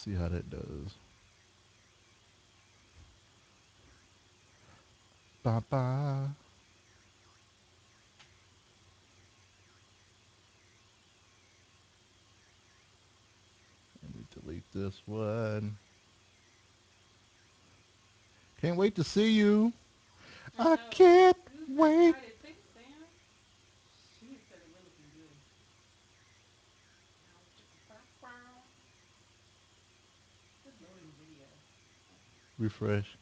see how that does. Ba ba. Let me delete this one. Can't wait to see you. I I know. can't Who's so wait. excited? Thanks, Sam. She even said that we're looking good. Just loading the video. Okay. Refresh.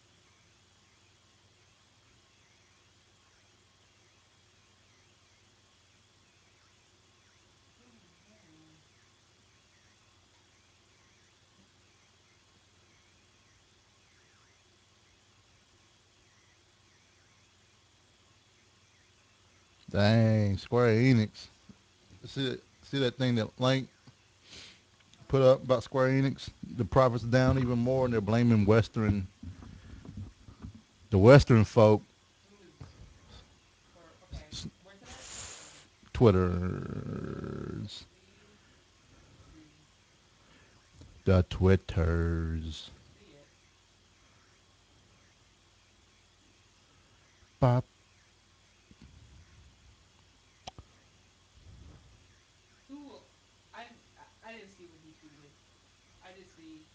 Oh, yeah. Dang, Square Enix. See that thing that Link put up about Square Enix? The profits down even more, and they're blaming the Western folk, Who is for? Okay. Where's it at? Oh, Twitters, see, see, the Twitters. see it. Bop. Who? I didn't see what he tweeted. I just see.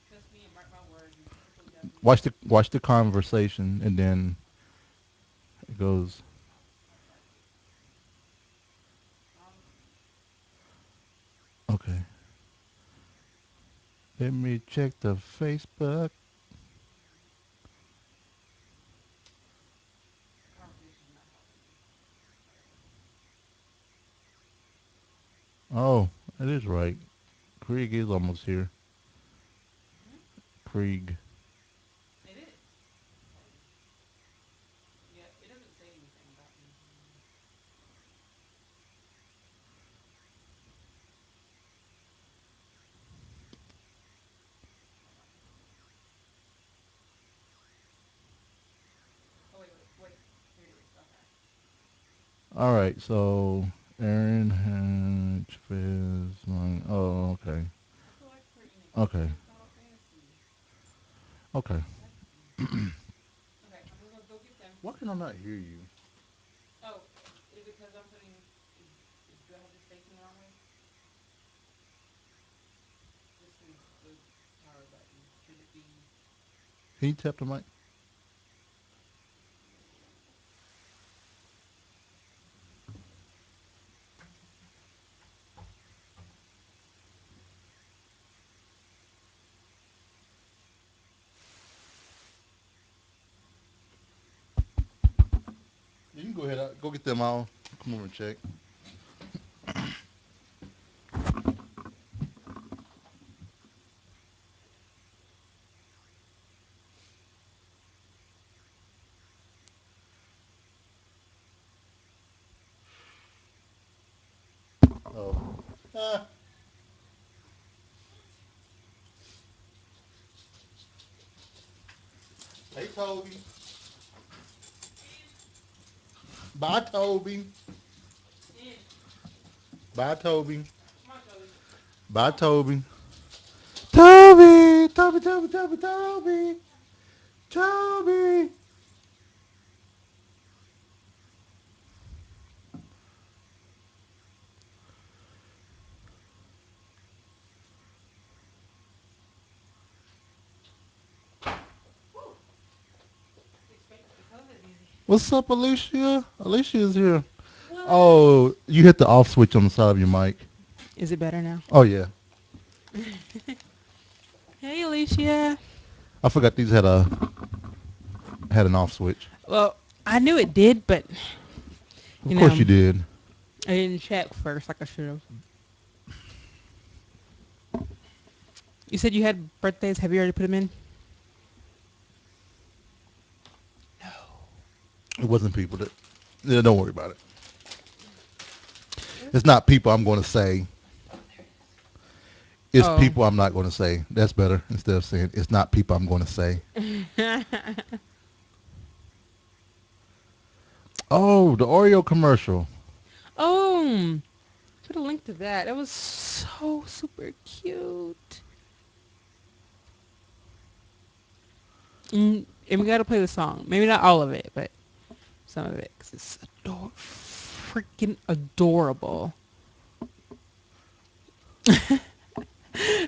Trust me and mark my words. These typical Japanese people. Watch the conversation, and then it goes. Okay. Um. Okay, let me check the Facebook. hmm, the conversation's not helping me. Whatever. Oh, it is right. Krieg is almost here. Hmm? Krieg. It is. Okay. Yeah. It doesn't say anything about me. Hold on. Oh wait. Here it is. Okay. All right, so Aaron Hatchfizz. Oh, okay. I feel like Square Enix Okay. and Final Fantasy. Okay. That's okay. I'm gonna go get them. Why can I not hear you? Oh, is it because I'm putting? Do I have this facing the wrong way? This is the power button. Should it be? Can you tap the mic? You can go ahead. Go get them all. Come over and check. Oh. Ah. Hey, Toby. In, Bye, Toby. in. Bye, Toby. Come on, Toby. Come Bye, on. Toby. Toby. Toby, Toby, Toby, Toby. Toby. Woo. The color is easy. What's up, Alicia? Alicia is here. What? Oh, you hit the off switch on the side of your mic. Is it better now? Oh, yeah. Hey, Alicia. I forgot these had an off switch. Well, I knew it did, but Of course you did. I didn't check first like I should have. You said you had birthdays. Have you already put them in? No. It wasn't people that. Yeah, don't worry about it. It's not people I'm going to say. Oh, there it It's is. people I'm not going to say. That's better instead of saying it's not people I'm going to say. Oh. Oh, the Oreo commercial. Oh. Put a link to that. That was so super cute. And we gotta play the song. Maybe not all of it, but some of it, 'cause it's freaking adorable.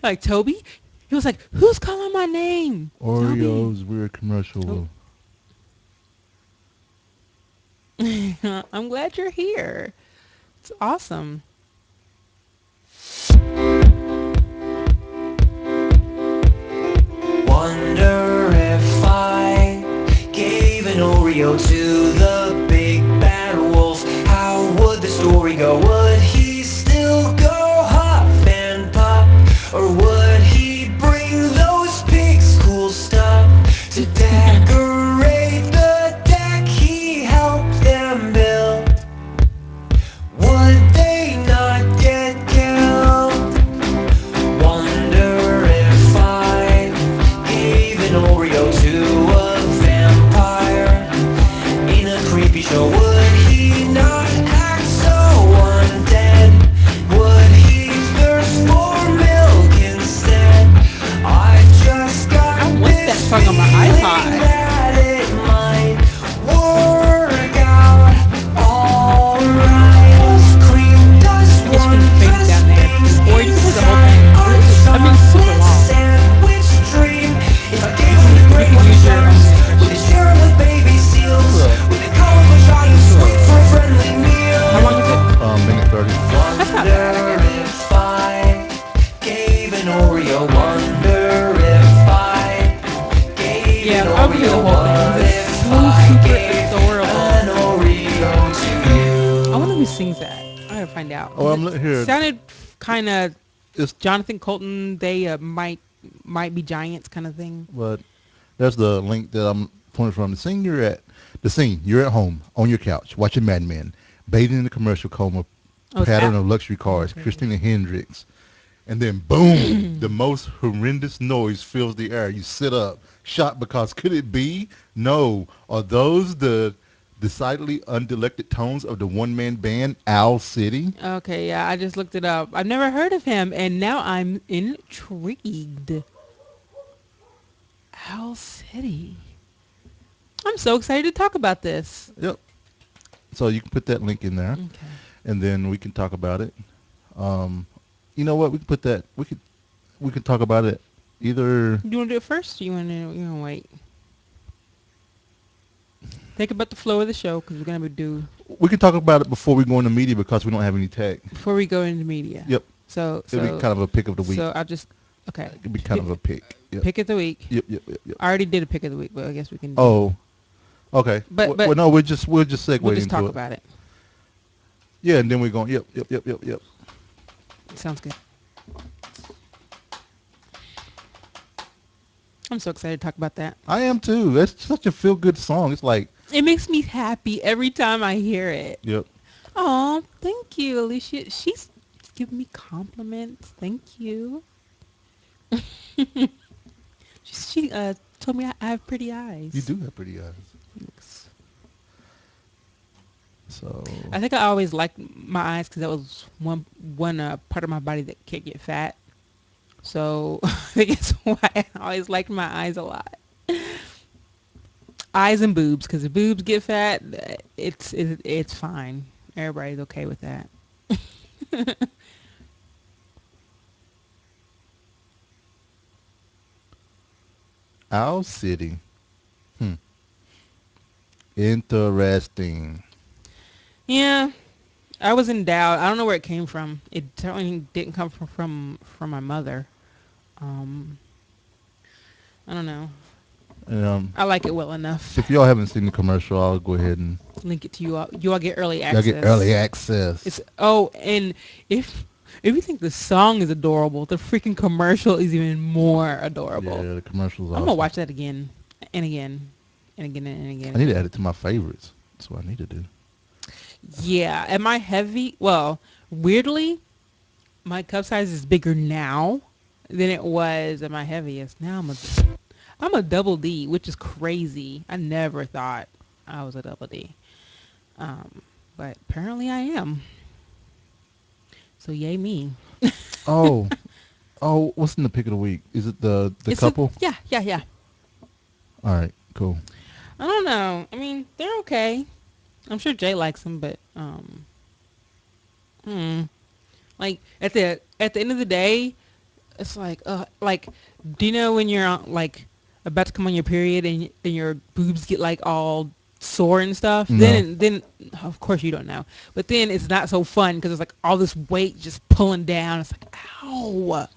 Like Toby, he was like, "Who's calling my name?" Toby. Oreos weird commercial. Oh. I'm glad you're here. It's awesome. Wonder if I gave an Oreo to the big bad wolf, how would the story go? Would he still go huff and puff, or would he bring those pigs cool stuff to decorate the deck he helped them build? Would they not get killed? Wonder if I gave an Oreo to a vampire in a creepy show. Would he not act so undead? Would he thirst for milk instead? I just got I want that this song on my feeling iPod. that it might work out alright. Cream does I guess you can fade it wondrous down there, things or you can play the whole inside thing. our I mean, it's super chocolate long. sandwich dream. If I gave You him can the you great can white use your own sharks with a discretion. share with baby seals, with a colorful shot of sweet for a friendly meal. How long is it? Minute 30. That's not bad, I Wonder guess. if I gave an Oreo. Wonder if I gave Yeah, an I'll play the Oreo. whole thing. What It's if so I super gave adorable. an Oreo to I wonder you? who sings that. I gotta find out. Oh, 'Cause I'm looking it here. sounded kind of It's Jonathan Colton. They might be giants kind of thing. but there's the link that I'm pointing from. The scene. You're at home on your couch watching Mad Men, bathing in the commercial coma Oh, it's pattern at- of luxury cars. okay. Christina Hendricks, and then boom, the most horrendous noise fills the air. You sit up, shocked because could it be? No. Are those the decidedly undilected tones of the one-man band Owl City? Okay, yeah, I just looked it up. I've never heard of him, and now I'm intrigued. Owl City. I'm so excited to talk about this. Yep. So you can put that link in there, Okay. and then we can talk about it. Um, you know what? We can put that. We can talk about it either. You want to do it first? Or you want to wait? Think about the flow of the show because we're gonna do We can talk about it before we go into media because we don't have any tech. before we go into media. Yep. So It'll be kind of a pick of the week. So I'll just okay. It'll be kind of a pick. Yep. Pick of the week. Yep. I already did a pick of the week, but I guess we can. Oh, okay. But well, no, we'll just segue we'll just into talk it. about it. Yeah, and then we're going. Yep. Sounds good. I'm so excited to talk about that. I am too. That's such a feel good song. It's like, It makes me happy every time I hear it. yep. Oh, thank you, Alicia. She's giving me compliments. Thank you. she told me I have pretty eyes. You do have pretty eyes. Thanks. So I think I always liked my eyes because that was one part of my body that can't get fat. So I think that's why I always liked my eyes a lot. Eyes and boobs, because if boobs get fat, it's fine. Everybody's okay with that. Owl City. Interesting. Yeah, I was in doubt. I don't know where it came from. It certainly didn't come from my mother. Um, I don't know. And, I like it well enough. if y'all haven't seen the commercial, I'll go ahead and Link it to you all. You all get early y'all access. get early access. It's and if you think the song is adorable, the freaking commercial is even more adorable. Yeah, the commercial's awesome. I'm gonna watch that again and again and again and again. I need to add it to my favorites. That's what I need to do. Yeah, am I heavy? Well, weirdly, my cup size is bigger now than it was at my heaviest. Now I'm a double D, which is crazy. I never thought I was a double D, but apparently I am. So yay me. Oh, what's in the pick of the week? Is it the It's couple? yeah. All right, cool. I don't know. I mean, they're okay. I'm sure Jay likes them, but hmm. Like at the end of the day, it's like, do you know when you're like about to come on your period and your boobs get like all sore and stuff? No. Then of course you don't know, but then it's not so fun because it's like all this weight just pulling down. It's like ow.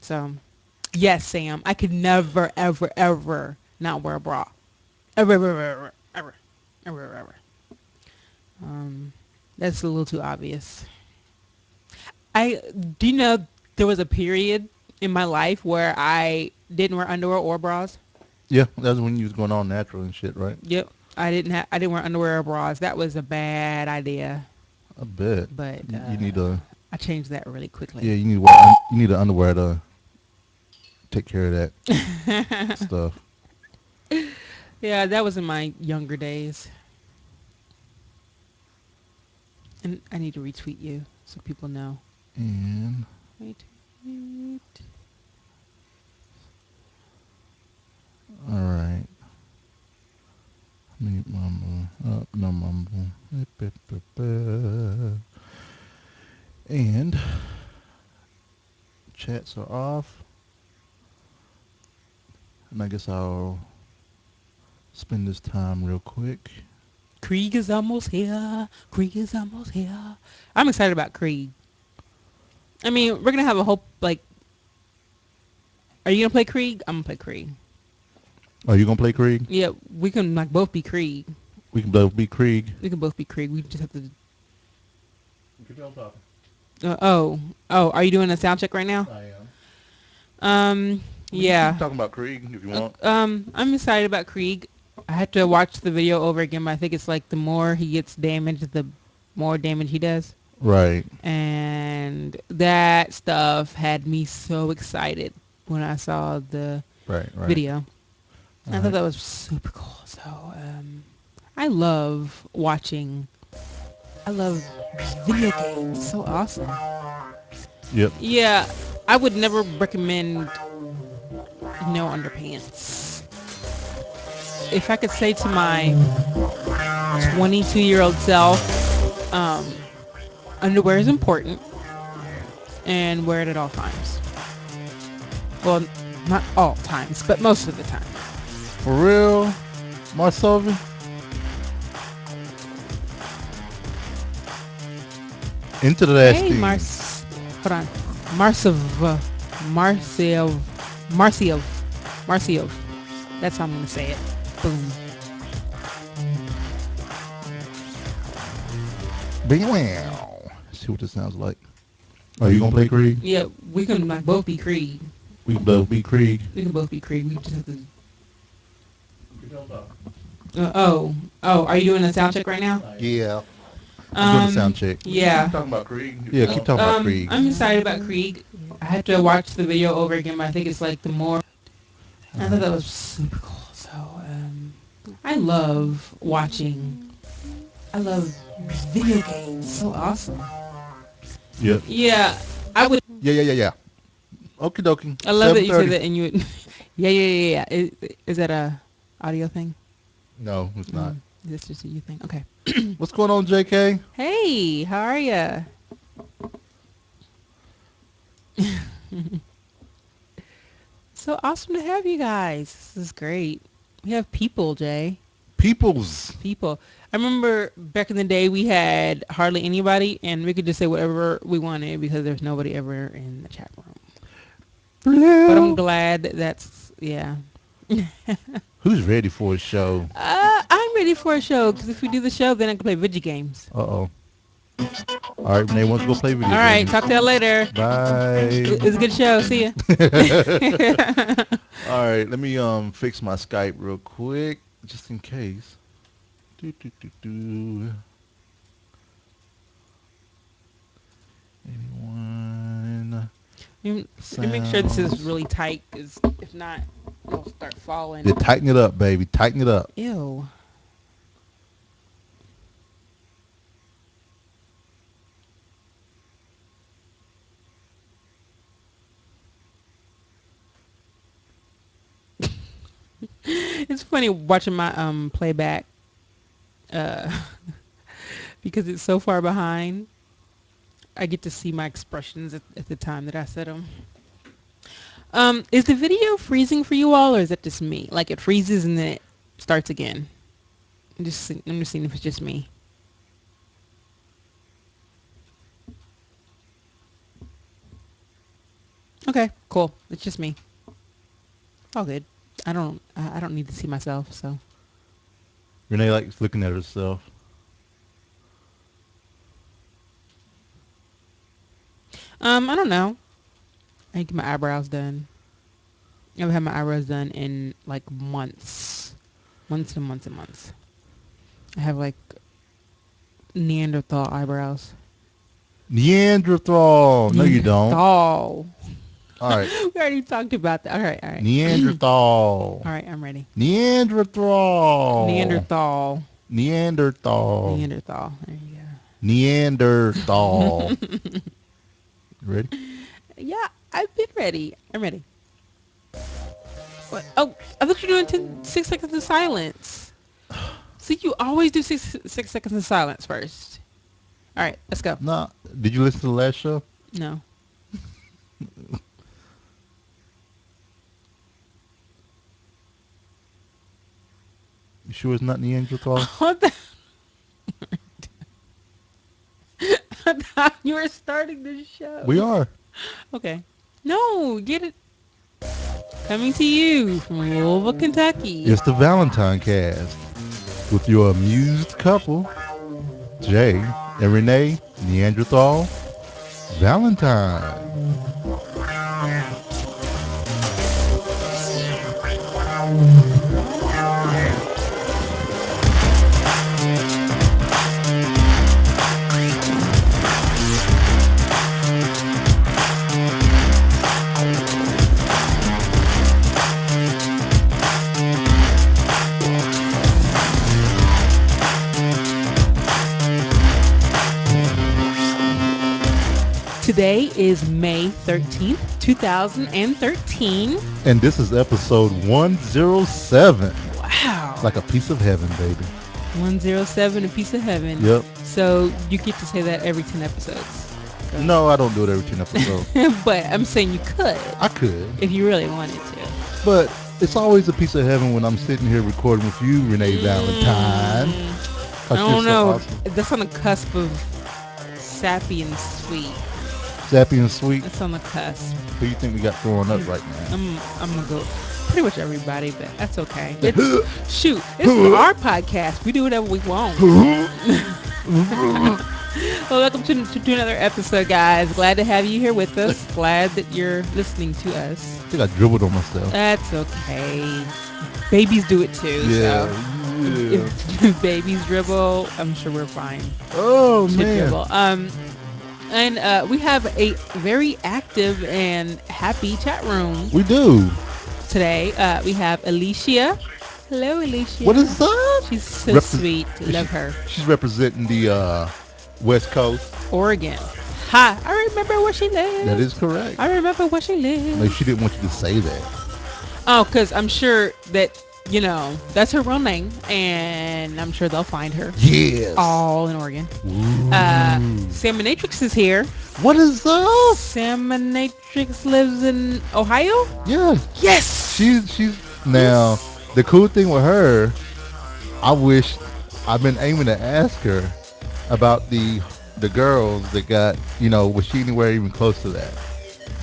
So yes, Sam, I could never ever ever not wear a bra. Ever ever ever ever ever ever. Ever. Um, that's a little too obvious. I do you know there was a period in my life where I didn't wear underwear or bras. Yeah, that's when you was going all natural and shit, right? Yep, I didn't wear underwear or bras. That was a bad idea, I bet. but You need a I changed that really quickly. yeah. You need an underwear to take care of that stuff. Yeah, that was in my younger days, and I need to retweet you so people know. And Retweet. all right, mute mumble up, no mumble, and chats are off. And I guess I'll spend this time real quick. Krieg is almost here. Krieg is almost here. I'm excited about Krieg. I mean, we're gonna have a whole like. Are you gonna play Krieg? I'm gonna play Krieg. Are you gonna play Krieg? Yeah, we can like both be Krieg. We can both be Krieg. We can both be Krieg. We just have to. Keep on talking. Oh. Are you doing a sound check right now? I am. Yeah. Keep talking about Krieg if you want. I'm excited about Krieg. I had to watch the video over again, but I think it's like the more he gets damaged, the more damage he does. Right. And that stuff had me so excited when I saw the Right. video. I thought Right. that was super cool. So, I love watching. I love video games. So awesome. Yep. Yeah, I would never recommend no underpants. If I could say to my 22-year-old self, underwear is important and wear it at all times. Well, not all times, but most of the time. For real, Marsovi? Into the Hey, Steam. hold on. Marciev. Marciev. That's how I'm going to say it. Boom. Wow. See what this sounds like. Are you gonna play Krieg? Yeah, we can like both be Krieg. We can both be Krieg. We can both be Krieg. We just have to. Are you doing a sound check right now? Yeah. I'm doing a sound check. Yeah. Keep talking about Krieg. Yeah, keep talking about Krieg. I'm excited about Krieg. I had to watch the video over again, but I think it's like the more. I thought that was super cool. So, I love watching. I love video games. So awesome. Yep. Yeah, I would. Yeah. Okie dokie. I love that you said 7:30. that, and you would. Yeah. Is that a audio thing? No, it's not. Is this just a you thing? Okay. What's going on, JK? Hey, how are ya? So awesome to have you guys. This is great. We have people, Jay. Peoples. People. I remember back in the day we had hardly anybody, and we could just say whatever we wanted because there's nobody ever in the chat room. But I'm glad that's yeah. Who's ready for a show? I'm ready for a show because if we do the show, then I can play video games. Uh-oh. All right, Renee wants to go play video All right, games. talk to y'all later. Bye. It's a good show. See ya. All right, let me fix my Skype real quick, just in case. Anyone? Let me make sure this is really tight because if not, it'll start falling. Yeah, tighten it up, baby. Tighten it up. Ew. It's funny watching my playback uh, because it's so far behind. I get to see my expressions at the time that I said them. Is the video freezing for you all, or is it just me? Like it freezes and then it starts again. I'm just seeing if it's just me. Okay, cool. It's just me. All good. I don't need to see myself. So Renee likes looking at herself. I don't know. I need to get my eyebrows done. I haven't had my eyebrows done in like months and months and months. I have like Neanderthal eyebrows. Neanderthal. No, you don't. Neanderthal. All right. We already talked about that. All right, all right. Neanderthal. All right, I'm ready. Neanderthal. Neanderthal. Neanderthal. Neanderthal. There you go. Neanderthal. Ready? Yeah, I've been ready. I'm ready. What? Oh, I thought you were doing 6 seconds of silence. See, you always do six seconds of silence first. All right, let's go. No. Did you listen to the last show? No. You sure it's not Neanderthal? What the? I thought you were starting the show. We are. Okay. No, get it. Coming to you from Louisville, Kentucky. It's the ValentineCast with your amused couple, Jay and Renee Neanderthal Valentine. Today is May 13th, 2013. And this is episode 107. Wow. It's like a piece of heaven, baby. 107, a piece of heaven. Yep. So you get to say that every 10 episodes. So. No, I don't do it every 10 episodes. But I'm saying you could. I could. If you really wanted to. But it's always a piece of heaven when I'm sitting here recording with you, Renee Valentine. I don't know. Awesome. That's on the cusp of sappy and sweet. Sappy and sweet. That's on the cusp. Who you think we got throwing up right now? I'm gonna go pretty much everybody, but that's okay. Shoot, this is our podcast. We do whatever we want. Well, welcome to another episode, guys. Glad to have you here with us. Glad that you're listening to us. I think I dribbled on myself. That's okay. Babies do it too. Yeah. So if babies dribble, I'm sure we're fine. Oh, to man. Dribble. And we have a very active and happy chat room We do. today. We have Alicia. Hello, Alicia. What is up? She's so sweet. Love her. She's representing the West Coast. Oregon. Hi. I remember where she lives. That is correct. I remember where she lives. Like, she didn't want you to say that. Oh, because I'm sure that, you know, that's her real name. And I'm sure they'll find her. Yes. All in Oregon. Ooh. Salmonatrix is here. What is up? Salmonatrix lives in Ohio? Yeah. Yes! She's now, the cool thing with her, I've been aiming to ask her about the girls that got, you know, was she anywhere even close to that?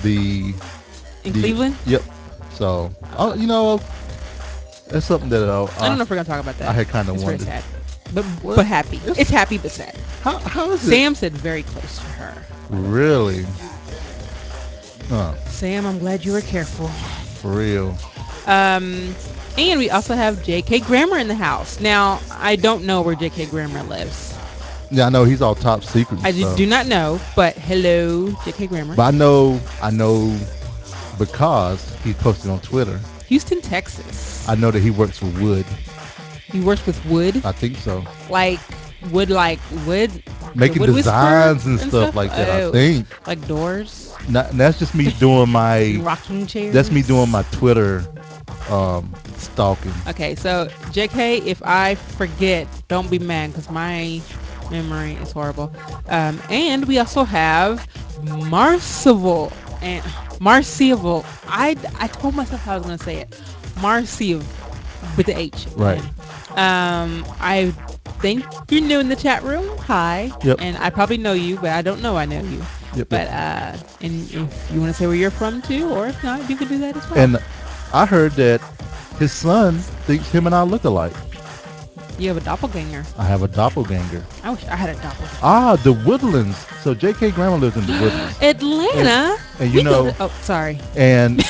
In Cleveland? Yep. So, you know, that's something that I don't know if we're gonna talk about that. I had kind of It's wondered. very sad, but happy. It's happy but sad. How is it? Sam said very close to her. Really? Huh. Sam, I'm glad you were careful. For real. And we also have J.K. Grammer in the house. Now, I don't know where J.K. Grammer lives. Yeah, I know he's all top secret. I do not know, but hello, J.K. Grammer. But I know because he posted on Twitter. Houston, Texas. I know that he works with wood. He works with wood? I think so. Like wood. Making wood designs and stuff like that, I think. Like doors? That's just me doing my... Rocking chairs? That's me doing my Twitter stalking. Okay, so JK, if I forget, don't be mad because my memory is horrible. And we also have Marcival and Marcival. I told myself how I was gonna say it. Marcival with the H. Right. I think you're new in the chat room. Hi. Yep. And I probably know you, but I don't know I know you. Yep. But and if you want to say where you're from too, or if not, you can do that as well. And I heard that his son thinks him and I look alike. You have a doppelganger. I have a doppelganger. I wish I had a doppelganger. Ah, the Woodlands. So J.K. Grandma lives in the Woodlands. Atlanta. And you know, oh, sorry. and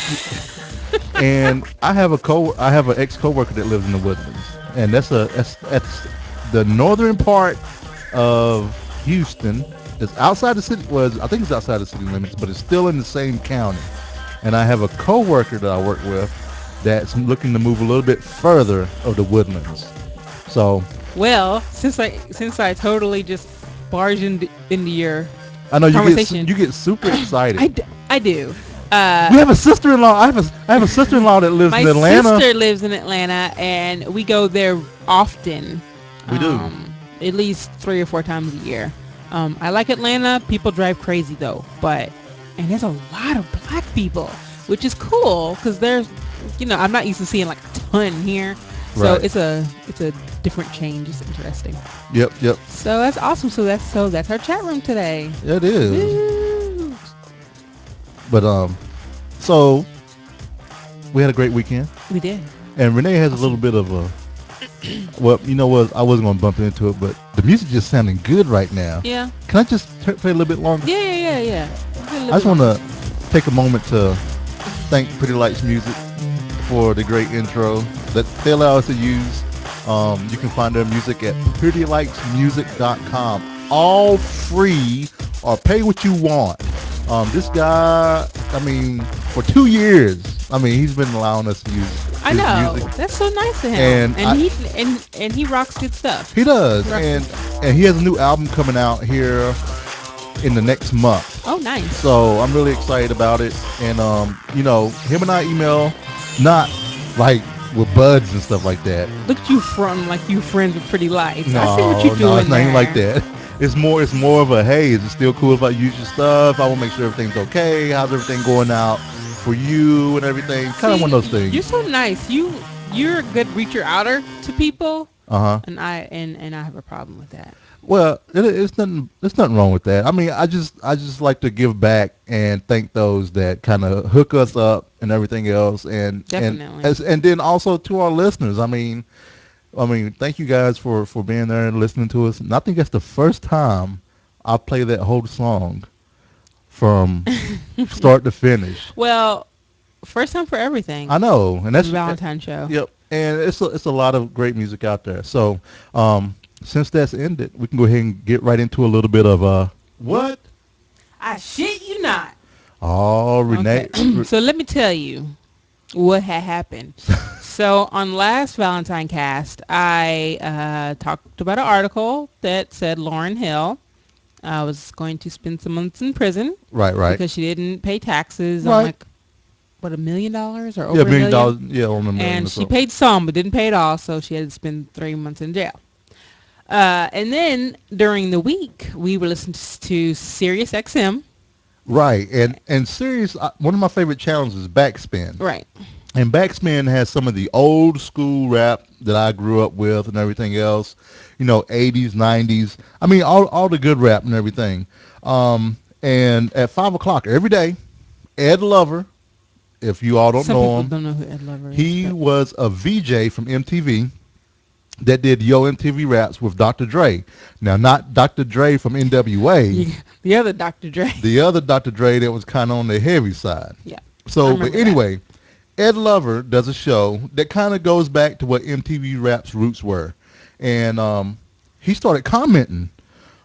and I have an ex coworker that lives in the Woodlands, and that's the northern part of Houston. It's outside the city. I think it's outside the city limits, but it's still in the same county. And I have a coworker that I work with that's looking to move a little bit further of the Woodlands. So, well, since I totally just barged into your I know conversation, you get super excited. I do. We have a sister-in-law. I have a sister-in-law that lives in Atlanta. My sister lives in Atlanta, and we go there often. We do. At least 3 or 4 times a year. I like Atlanta. People drive crazy though, and there's a lot of black people, which is cool because there's, I'm not used to seeing like a ton here, so right. it's a different change. It's interesting. Yep. So that's awesome. So that's our chat room today. It is. Woo. But so we had a great weekend. We did. And Renee has a little bit of a. Well, you know what? I wasn't going to bump into it, but the music just sounding good right now. Yeah. Can I just play a little bit longer? Yeah. I just want to take a moment to thank Pretty Lights Music for the great intro that they allow us to use. You can find their music at prettylightsmusic.com. All free or pay what you want. This guy, for 2 years, he's been allowing us to use I his know. music. That's so nice of him. And he rocks good stuff. He does. And he has a new album coming out here in the next month. Oh, nice. So I'm really excited about it. And, him and I email, not like with buds and stuff like that. Look at you from like you friends with Pretty Lights. No, I see what you're doing it's not even like that. It's more of a, hey, is it still cool if I use your stuff? I want to make sure everything's okay. How's everything going out for you and everything? Kind of one of those things. You're so nice. You're a good reacher outer to people. Uh-huh. And I have a problem with that. Well, it's nothing wrong with that. I just like to give back and thank those that kind of hook us up and everything else, and definitely. And then also to our listeners. Thank you guys for being there and listening to us. And I think that's the first time I play that whole song from start to finish. Well, first time for everything. I know, and that's Valentine show. Yep, and it's a lot of great music out there. So, since that's ended, we can go ahead and get right into a little bit of what? I shit you not. Oh, Renee. Okay. So let me tell you what had happened. So on last ValentineCast, I talked about an article that said Lauryn Hill was going to spend some months in prison. Right. Because she didn't pay taxes right. on $1 million or over $1 $1 million? on $1 million. And she paid some, but didn't pay it all, so she had to spend 3 months in jail. And then during the week, we were listening to Sirius XM. Right, and Sirius, one of my favorite channels is Backspin. Right. And Backspin has some of the old school rap that I grew up with and everything else, 80s, 90s. All the good rap and everything. And at 5 o'clock every day, Ed Lover, if you all don't know him, don't know who Ed Lover is. He was a VJ from MTV that did Yo MTV Raps with Dr. Dre. Now, not Dr. Dre from NWA. The other Dr. Dre. The other Dr. Dre that was kind of on the heavy side. Yeah. So, but anyway, Ed Lover does a show that kind of goes back to what MTV Rap's roots were. And he started commenting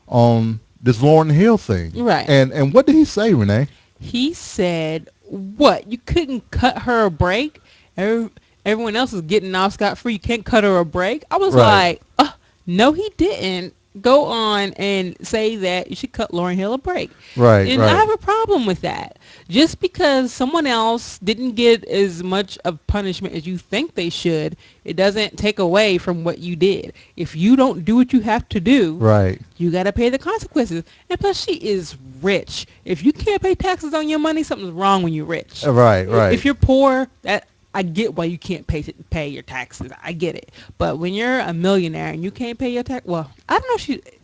on this Lauryn Hill thing. Right. And what did he say, Renee? He said, what? You couldn't cut her a break? Everyone else is getting off scot-free. You can't cut her a break? I was like, no, he didn't. go on and say that you should cut Lauryn Hill a break. Right, And I right. have a problem with that. Just because someone else didn't get as much of punishment as you think they should, it doesn't take away from what you did. If you don't do what you have to do, Right. you got to pay the consequences. And plus, she is rich. If you can't pay taxes on your money, something's wrong when you're rich. Right, right. If you're poor, that I get why you can't pay your taxes. I get it. But when you're a millionaire and you can't pay your tax, well, I don't know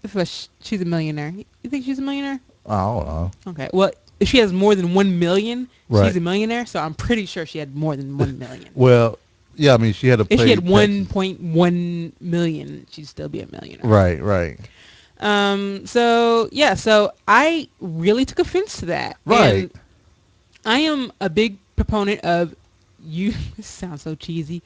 if she's a millionaire. You think she's a millionaire? I don't know. Okay. Well, if she has more than 1 million, Right. she's a millionaire. So I'm pretty sure she had more than 1 million. Well, yeah, I mean, she had to pay If she had taxes. 1.1 million, she'd still be a millionaire. Right, right. So yeah, so I really took offense to that. Right. And I am a big proponent of you. This sounds so cheesy.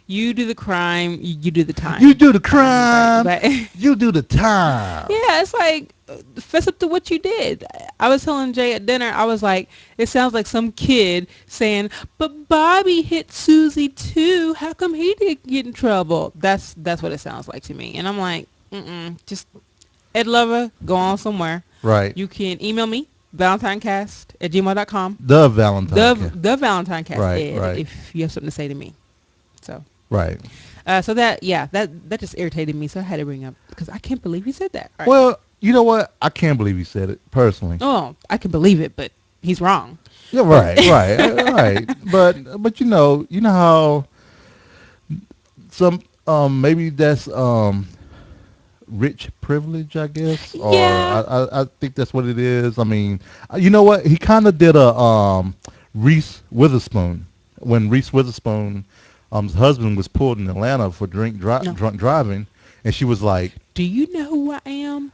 You do the crime, you do the time. You do the crime. But You do the time. yeah, it's like fess up to what you did. I was telling Jay at dinner, I was like, it sounds like some kid saying, "But Bobby hit Susie too. How come he didn't get in trouble?" That's what it sounds like to me. And I'm like, just Ed Lover, go on somewhere. Right. You can email me, ValentineCast@gmail.com. The Valentine. The ValentineCast, Right, Ed, right. if you have something to say to me. So, Right. so that just irritated me. So I had to bring up because I can't believe he said that. All right. Well, you know what? I can't believe he said it personally. Oh, I can believe it, but he's wrong. Yeah, right, right. But you know how some maybe that's rich privilege, I guess. Or Yeah. I think that's what it is. I mean, you know what? He kind of did a Reese Witherspoon when Reese Witherspoon his husband was pulled in Atlanta for drunk driving, and she was like, Do you know who I am?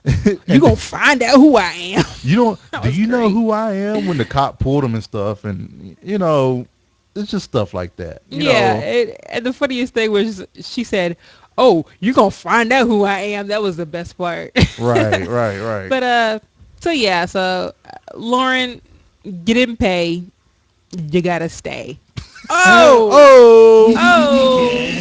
You gonna find out who I am. "You don't? That Do was you know great. who I am?" When the cop pulled him and stuff, and you know, it's just stuff like that. You Yeah, know? and the funniest thing was she said, "Oh, you gonna find out who I am." That was the best part. Right, right, right. But so yeah, so Lauryn, get in pay. You gotta stay. Oh, oh,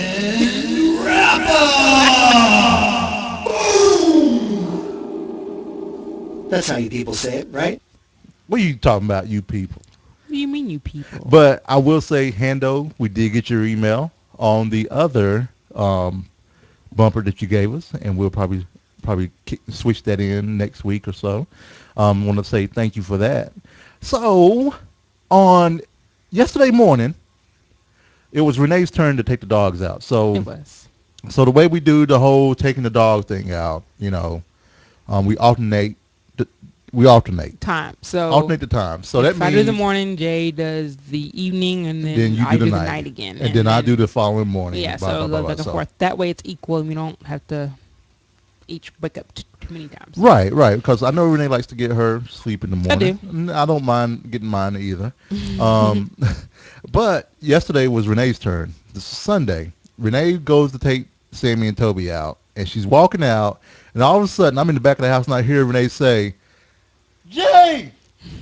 That's how you people say it, right? what are you talking about, you people? what do you mean, you people? But I will say, Hando, we did get your email on the other bumper that you gave us, and we'll probably switch that in next week or so. Want to say thank you for that. So, on yesterday morning, it was Renee's turn to take the dogs out. It was. So the way we do the whole taking the dog thing out, you know, we alternate. We alternate So the time. So that if I means do the morning, Jay does the evening, and then you I do do the the night. night again. and then I do the following morning. Yeah, blah, so blah, it blah, goes blah. back and So- forth. That way it's equal, and we don't have to each wake up too many times. Right, right. Because I know Renee likes to get her sleep in the morning. do. And I don't mind getting mine either. But yesterday was Renee's turn. This is Sunday. Renee goes to take Sammy and Toby out, and she's walking out, and all of a sudden I'm in the back of the house, and I hear Renee say, "Jay,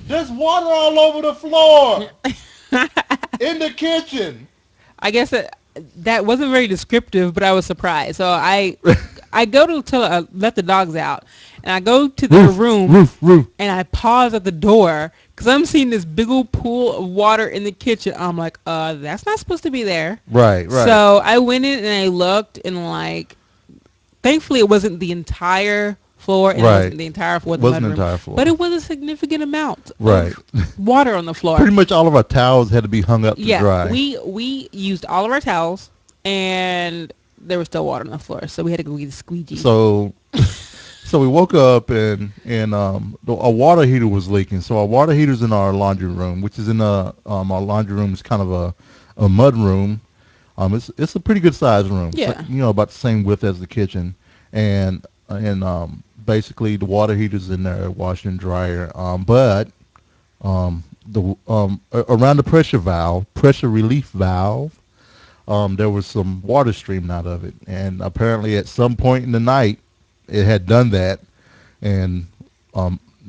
there's water all over the floor in the kitchen." I guess that wasn't very descriptive, but I was surprised. So I go to let the dogs out, and I go to their room, Roof. and I pause at the door because I'm seeing this big old pool of water in the kitchen. I'm like, that's not supposed to be there. Right, right. So I went in and I looked, and like, thankfully it wasn't the entire floor, and it Right. wasn't the entire floor, of the Wasn't the mudroom, entire floor. but it was a significant amount Right. of water on the floor. Pretty much all of our towels had to be hung up to dry. we used all of our towels, and there was still water on the floor, so we had to go get a squeegee. So we woke up and our water heater was leaking. So our water heater's in our laundry room, which is in our laundry room is kind of a mud room. It's a pretty good sized room. It's Yeah. like, you know, about the same width as the kitchen, and basically the water heater's in there, washer and dryer. But the around the pressure relief valve, there was some water streaming out of it, and apparently at some point in the night, it had done that, and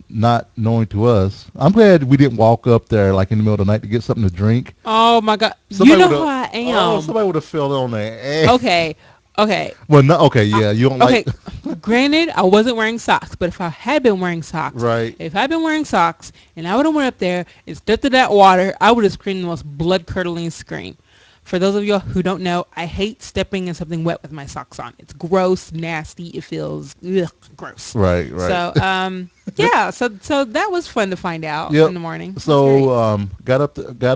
not knowing to us, I'm glad we didn't walk up there like in the middle of the night to get something to drink. Oh my God, Somebody you know would've- who I am. Oh, somebody would have fell on their ass. Okay. Well, no, okay, yeah, you don't Okay, like. Granted, I wasn't wearing socks, but if I had been wearing socks, Right. if I'd been wearing socks and I would have went up there and stepped in that water, I would have screamed the most blood-curdling scream. For those of you who don't know, I hate stepping in something wet with my socks on. It's gross, nasty. It feels gross. Right. So, yeah. So that was fun to find out Yep. in the morning. That's So got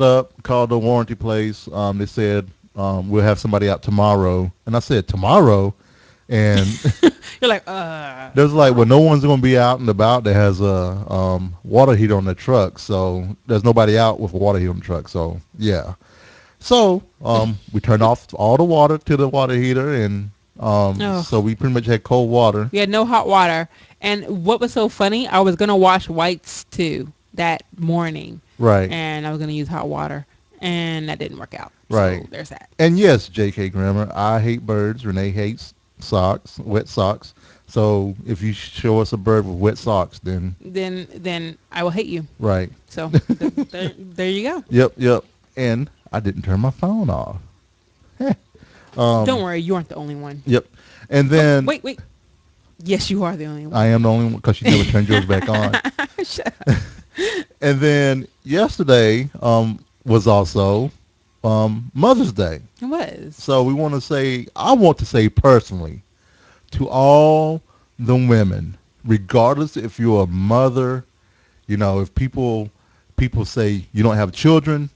up, called the warranty place. They said we'll have somebody out tomorrow, and I said tomorrow, and great. You're like, there's like, well, no one's gonna be out and about that has a water heater on the truck, so there's nobody out with a water heater on the truck. So yeah. So we turned off all the water to the water heater, and so we pretty much had cold water. we had no hot water. And what was so funny, I was going to wash whites too that morning. Right. And I was going to use hot water. And that didn't work out. Right. So there's that. And yes, J.K. Grammar, I hate birds. Renee hates socks, wet socks. So if you show us a bird with wet socks, then I will hate you. right. So there you go. Yep. And I didn't turn my phone off. Don't worry, you aren't the only one. Yep. And then Wait. Yes, you are the only one. I am the only one because you never turned yours back on. Shut up. And then yesterday was also Mother's Day. It was. So I want to say personally to all the women, regardless if you're a mother, if people say you don't have children,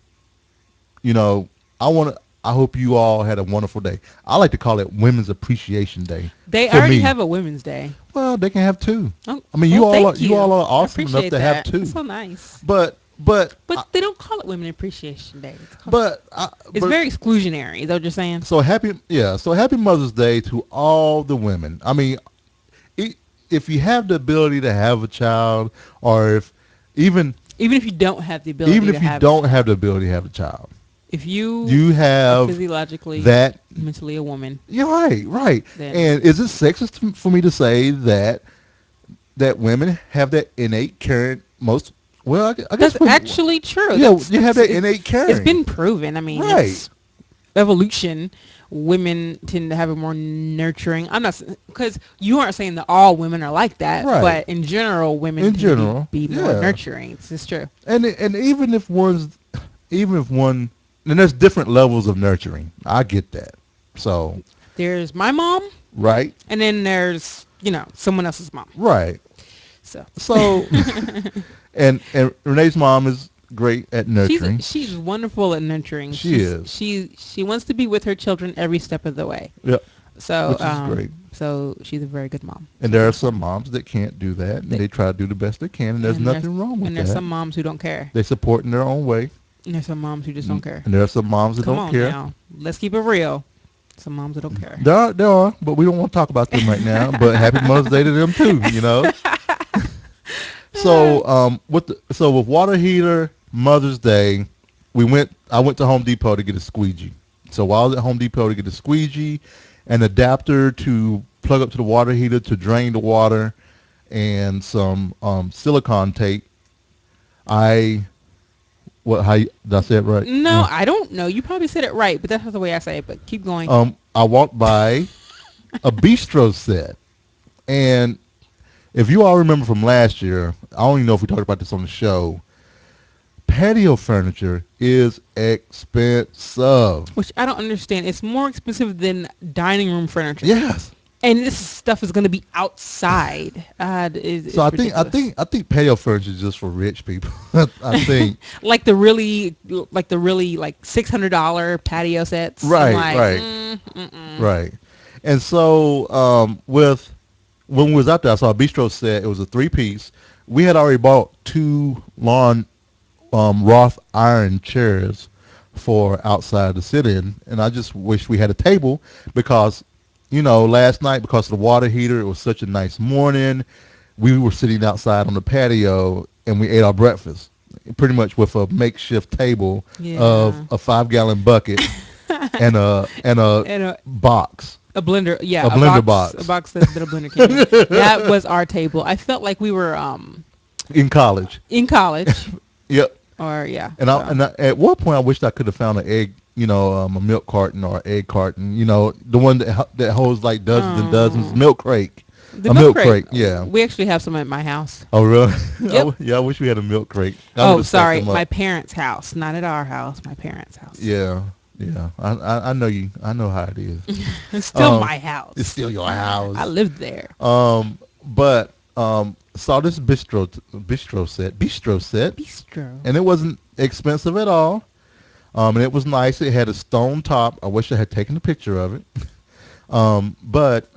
I hope you all had a wonderful day. I like to call it Women's Appreciation Day. They for already me. have a Women's Day. Well, they can have two. Oh, I mean, well, you all are I awesome enough appreciate to have that. two. That's so nice. But They don't call it Women Appreciation Day. It's very exclusionary. Is that what you're saying? So happy Mother's Day to all the women. I mean, if you have the ability to have a child, or even if you don't have the ability even to if you have don't have the ability to have a child, if you have physiologically that. mentally a woman. You're right. Then- And is it sexist for me to say that women have that innate caring? I guess That's actually true. Yeah, That's- you have that it's- innate caring. It's been proven. I mean, Right. it's evolution. Women tend to have a more nurturing. I'm not, because you aren't saying that all women are like that, Right. but in general, women tend to be more nurturing. It's true. And even if one, and there's different levels of nurturing. I get that. So There's my mom, right, and then there's someone else's mom. right. So and Renee's mom is great at nurturing. she's wonderful at nurturing. She is. She wants to be with her children every step of the way. Yep. So Which is great. So she's a very good mom. And there are some moms that can't do that, and they try to do the best they can, and there's nothing wrong with that. And there's some moms who don't care. They support in their own way. And there's some moms who just don't care. And there are some moms that Come don't on care. now. Let's keep it real. Some moms that don't care. There are, but we don't want to talk about them right now. But happy Mother's Day to them too, So with water heater, Mother's Day, I went to Home Depot to get a squeegee. So while I was at Home Depot to get a squeegee, an adapter to plug up to the water heater to drain the water, and some silicone tape. Did I say it right? No, I don't know. You probably said it right, but that's not the way I say it. But keep going. I walked by a bistro set, and if you all remember from last year, I don't even know if we talked about this on the show, patio furniture is expensive. Which I don't understand. It's more expensive than dining room furniture. Yes. And this stuff is going to be outside. So I think patio furniture is just for rich people. I think like the really $600 patio sets. Right. Right. And so when we was out there, I saw a bistro set. It was a 3-piece. We had already bought 2 lawn Roth iron chairs for outside to sit in, and I just wish we had a table because, last night, because of the water heater, it was such a nice morning. We were sitting outside on the patio, and we ate our breakfast pretty much with a makeshift table of a 5-gallon bucket and a box. A blender, yeah. A blender box. A box that a blender came in. That was our table. I felt like we were in college. Yep. Or yeah. And at one point I wished I could have found an egg, a milk carton or egg carton, the one that holds like dozens and dozens, milk crate. The A milk milk crate. crate, yeah. We actually have some at my house. Oh, really? Yep. Yeah, I wish we had a milk crate. I Oh, would've stacked sorry, them up. my parents' house, not at our house. My parents' house. Yeah, yeah. I know you. I know how it is. It's still Um, my house. it's still your I house. lived there. But saw this bistro set, Bistro. and it wasn't expensive at all. And it was nice. It had a stone top. I wish I had taken a picture of it. But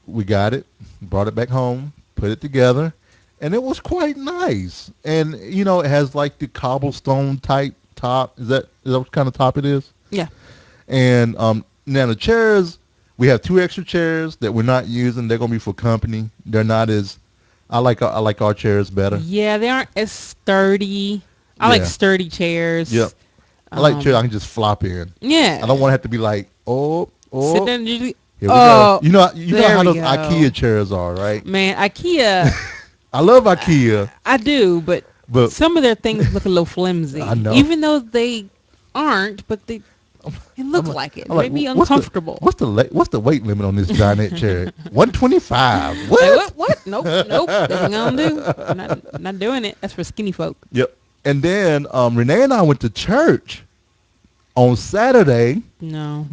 we got it, brought it back home, put it together, and it was quite nice. And it has like the cobblestone type top. Is that what kind of top it is? Yeah. And now the chairs, we have 2 extra chairs that we're not using. They're gonna be for company. They're not as I like our chairs better. Yeah, they aren't as sturdy. I like Yeah. sturdy chairs. Yep. I like chairs I can just flop in. Yeah. I don't want to have to be like, oh, Sit down and usually. here we Oh, go. You know there how we those go. IKEA chairs are, right? Man, IKEA, I love IKEA, I do, but but some of their things look a little flimsy. I know. Even though they aren't, but it looks like it. I'm like, Maybe what's the- uncomfortable. What's the weight limit on this dinette chair? 125. Like, What? what? Nope. That ain't gonna do. Not doing it. That's for skinny folk. Yep. And then Renee and I went to church on Saturday. No,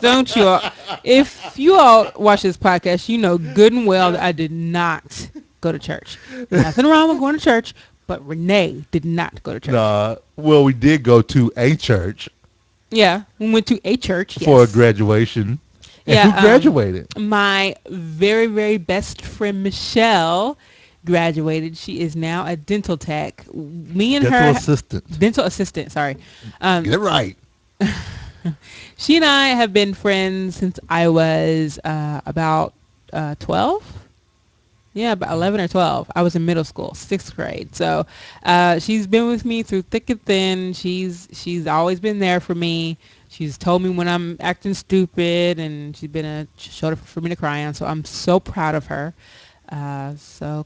don't you all. If you all watch this podcast, you know good and well that I did not go to church. Nothing wrong with going to church, but Renee did not go to church. Well, we did go to a church Yeah, we went to a church. for a Yes. graduation. And Yeah, who graduated? My very, very best friend Michelle graduated. She is now a dental tech. Me and Dental her assistant. dental assistant. Sorry. Get it right. She and I have been friends since I was about 12. Yeah, about 11 or 12. I was in middle school, 6th grade. So she's been with me through thick and thin. She's always been there for me. She's told me when I'm acting stupid, and she's been a shoulder for me to cry on. So I'm so proud of her. So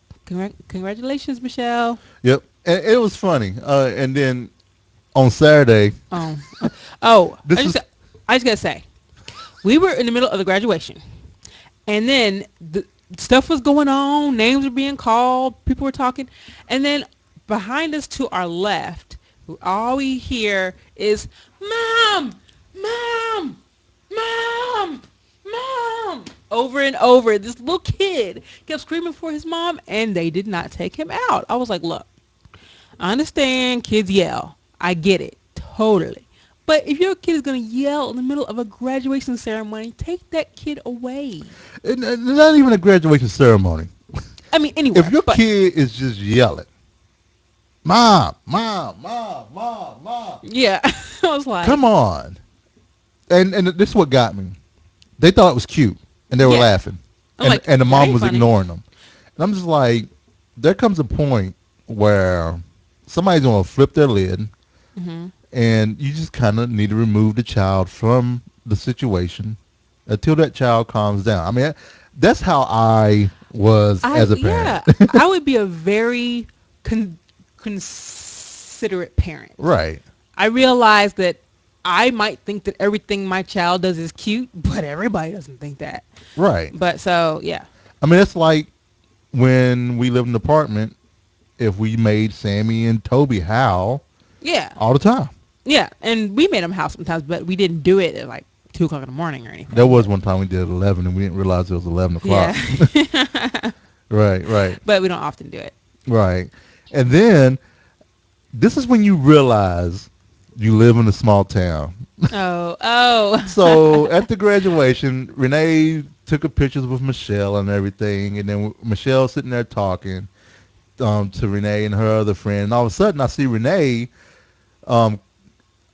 congratulations, Michelle. Yep. And it was funny. And then on Saturday, Oh, This I just gotta say, we were in the middle of the graduation, and then the stuff was going on. Names were being called. People were talking, and then behind us to our left, all we hear is "Mom, Mom, Mom, Mom," over and over. This little kid kept screaming for his mom, and they did not take him out. I was like, look, I understand kids yell. I get it. Totally. But if your kid is going to yell in the middle of a graduation ceremony, take that kid away. and not even a graduation ceremony. I mean, anyway. If your kid is just yelling, Mom, Mom, Mom, Mom, Mom. Yeah. I was like. Come on. And this is what got me. They thought it was cute, and they were Yeah. laughing. I'm like, And the that mom ain't was funny. ignoring them. And I'm just like, there comes a point where somebody's going to flip their lid, Mhm. and you just kind of need to remove the child from the situation until that child calms down. I mean, that's how I was as a parent. Yeah. I would be a very considerate parent. Right. I realize that I might think that everything my child does is cute, but everybody doesn't think that. Right. But so, yeah. I mean, it's like when we lived in an apartment, if we made Sammy and Toby howl Yeah. all the time. Yeah. And we made them house sometimes, but we didn't do it at like 2 o'clock in the morning or anything. There was one time we did it at 11 and we didn't realize it was 11 o'clock. Yeah. Right. But we don't often do it. Right. And then this is when you realize you live in a small town. Oh. So at the graduation, Renee took a pictures with Michelle and everything. And then Michelle sitting there talking to Renee and her other friend. And all of a sudden I see Renee. I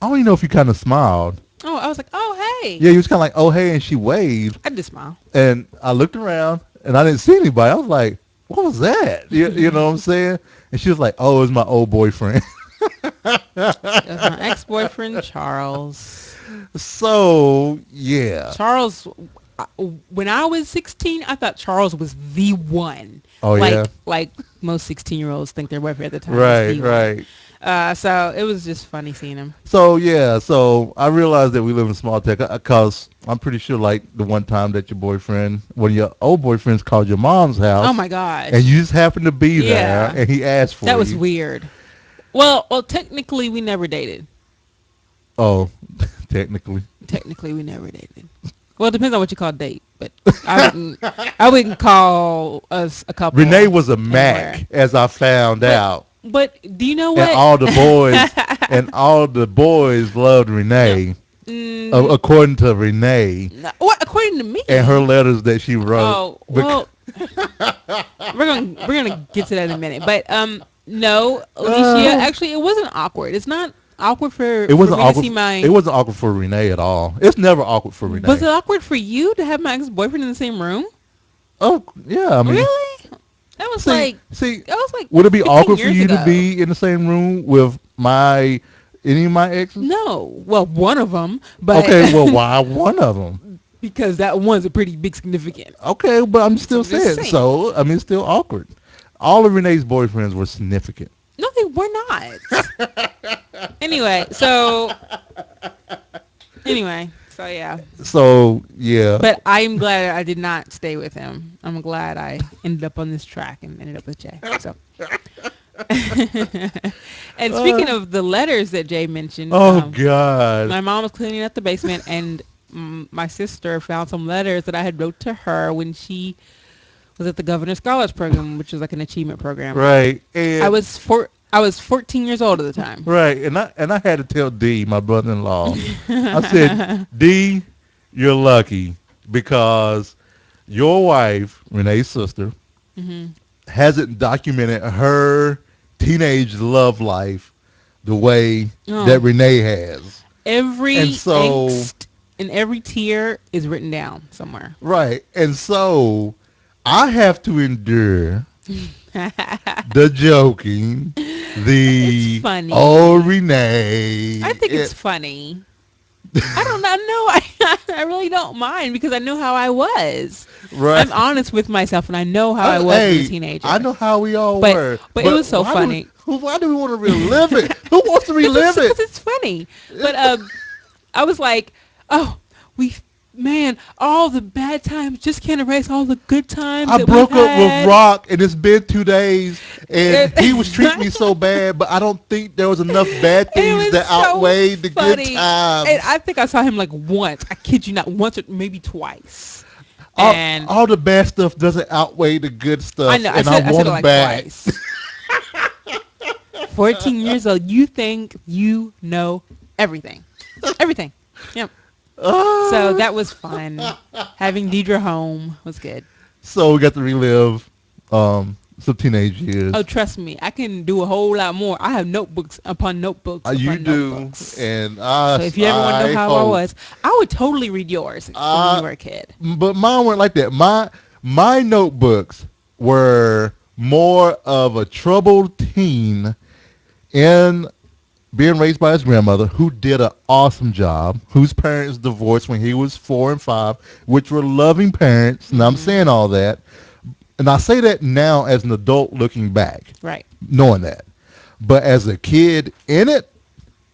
don't even know if you kind of smiled. Oh, I was like, oh, hey. Yeah, you was kind of like, oh, hey, and she waved. I did smile. And I looked around, and I didn't see anybody. I was like, what was that? You know what I'm saying? And she was like, oh, it's my old boyfriend. It was my ex-boyfriend, Charles. So, yeah. Charles, when I was 16, I thought Charles was the one. Oh, yeah? Like most 16-year-olds think their boyfriend at the time was the one. Right. So it was just funny seeing him. So yeah, so I realized that we live in small tech because I'm pretty sure like the one time that your boyfriend, one of your old boyfriends, called your mom's Oh house, my gosh. and you just happened to be there, Yeah. and he asked for That was you. weird. Well, technically we never dated. Oh, technically. Technically we never dated. Well, it depends on what you call date, but I wouldn't call us a couple. Renee was a anywhere. Mac, as I found out, But do you know and what? all the boys and all the boys loved Renee, Mm, according to Renee no, what? According to me. and her letters that she wrote. Oh well, we're gonna get to that in a minute. But no, Alicia. Actually, it wasn't awkward. It's not awkward for It wasn't for me to awkward. see my. It wasn't awkward for Renee at all. It's never awkward for Renee. Was it awkward for you to have my ex-boyfriend in the same room? Oh yeah, I mean, Really? That was see, that was like. would it be 15 awkward for years you to ago. be in the same room with any of my exes? No, well, one of them, but Okay, well, why one of them? because that one's a pretty big significant. Okay, but I'm still I'm just saying. saying. So I mean, it's still awkward. All of Renee's boyfriends were significant. No, they were not. Anyway, so yeah. So yeah, But I'm glad I did not stay with him. I'm glad I ended up on this track and ended up with Jay. So. And speaking of the letters that Jay mentioned, oh God, my mom was cleaning up the basement, and my sister found some letters that I had wrote to her when she was at the Governor Scholars Program, which is like an achievement program. right? And I was 14 years old at the time. right, and I had to tell D, my brother-in-law. I said, D, you're lucky because your wife, Renee's sister, Hmm. hasn't documented her teenage love life the way Oh. that Renee has. Every And so- angst and every tear is written down somewhere. Right. And so I have to endure the joking, the It's funny. oh Renee. I think it's funny. I don't know. I really don't mind because I know how I was. right. I'm honest with myself, and I know how I was as Hey, a teenager. I know how we all But- were. but it was so why funny. Why do we want to relive it? Who wants to relive it? Because it's funny. But I was like, oh, man, all the bad times just can't erase all the good times. I that broke we've up had. with Rock, and it's been 2 days, and he was treating me so bad, but I don't think there was enough bad It things was that so outweighed the good funny. times. And I think I saw him like once. I kid you not, once or maybe twice. all, And all the bad stuff doesn't outweigh the good stuff, I know. and I want said it them like back. twice. 14 years old. You think you know everything. Everything. Yep. So that was fun. Having Deidre home was good. So we got to relive some teenage years. Oh, trust me, I can do a whole lot more. I have notebooks upon notebooks. You upon do, notebooks. and So if you ever want to know how I hope- was, I would totally read yours when you were a kid. But mine weren't like that. My notebooks were more of a troubled teen in being raised by his grandmother, who did an awesome job, whose parents divorced when he was 4 and 5, which were loving parents. And I'm saying all that. And I say that now as an adult looking back, Right. knowing that. But as a kid in it,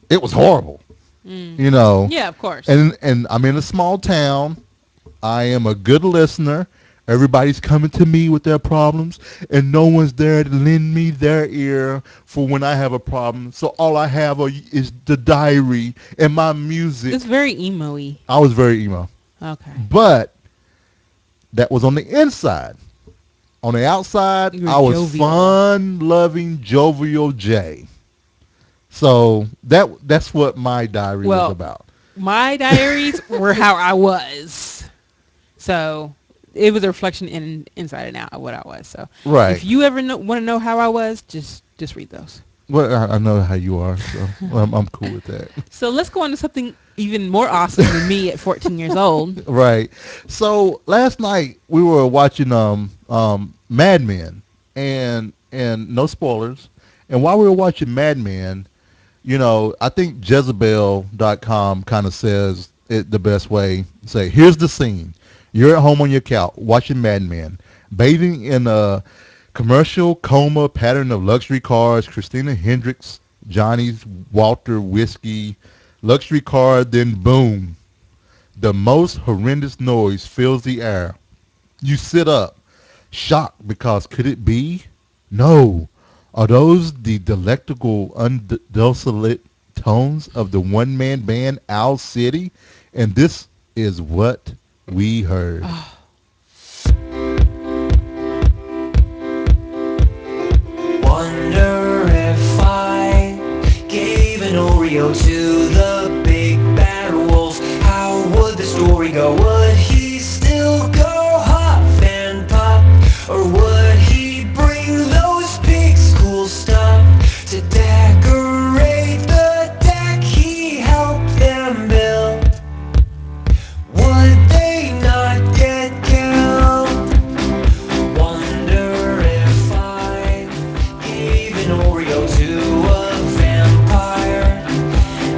it was horrible. You know. Yeah, of course. And I'm in a small town. I am a good listener. Everybody's coming to me with their problems, and no one's there to lend me their ear for when I have a problem. So all I have is the diary and my music. It's very emo-y. I was very emo. Okay. But that was on the inside. On the outside, You were I was jovial. fun-loving, jovial Jay. So that's what my diary was about. My diaries were how I was. So it was a reflection inside and out of what I was. So Right. if you ever want to know how I was, just read those. Well, I know how you are, so I'm cool with that. So let's go on to something even more awesome than me at 14 years old. Right. So last night we were watching Mad Men, and no spoilers. And while we were watching Mad Men, you know, I think Jezebel.com kind of says it the best way. Say, here's the scene. You're at home on your couch watching Mad Men, bathing in a commercial coma pattern of luxury cars. Christina Hendricks Johnny's Walter whiskey, luxury car, then boom. The most horrendous noise fills the air. You sit up, shocked because could it be? No. Are those the delectable, undulcet tones of the one-man band Owl City? And this is what we heard. Wonder if I gave an Oreo to the big bad wolf. How would the story go? Would he still go huff and puff? Or would he bring those pigs cool stuff to decorate the deck he helped them build? Would they not get killed? Wonder if I gave an Oreo to a vampire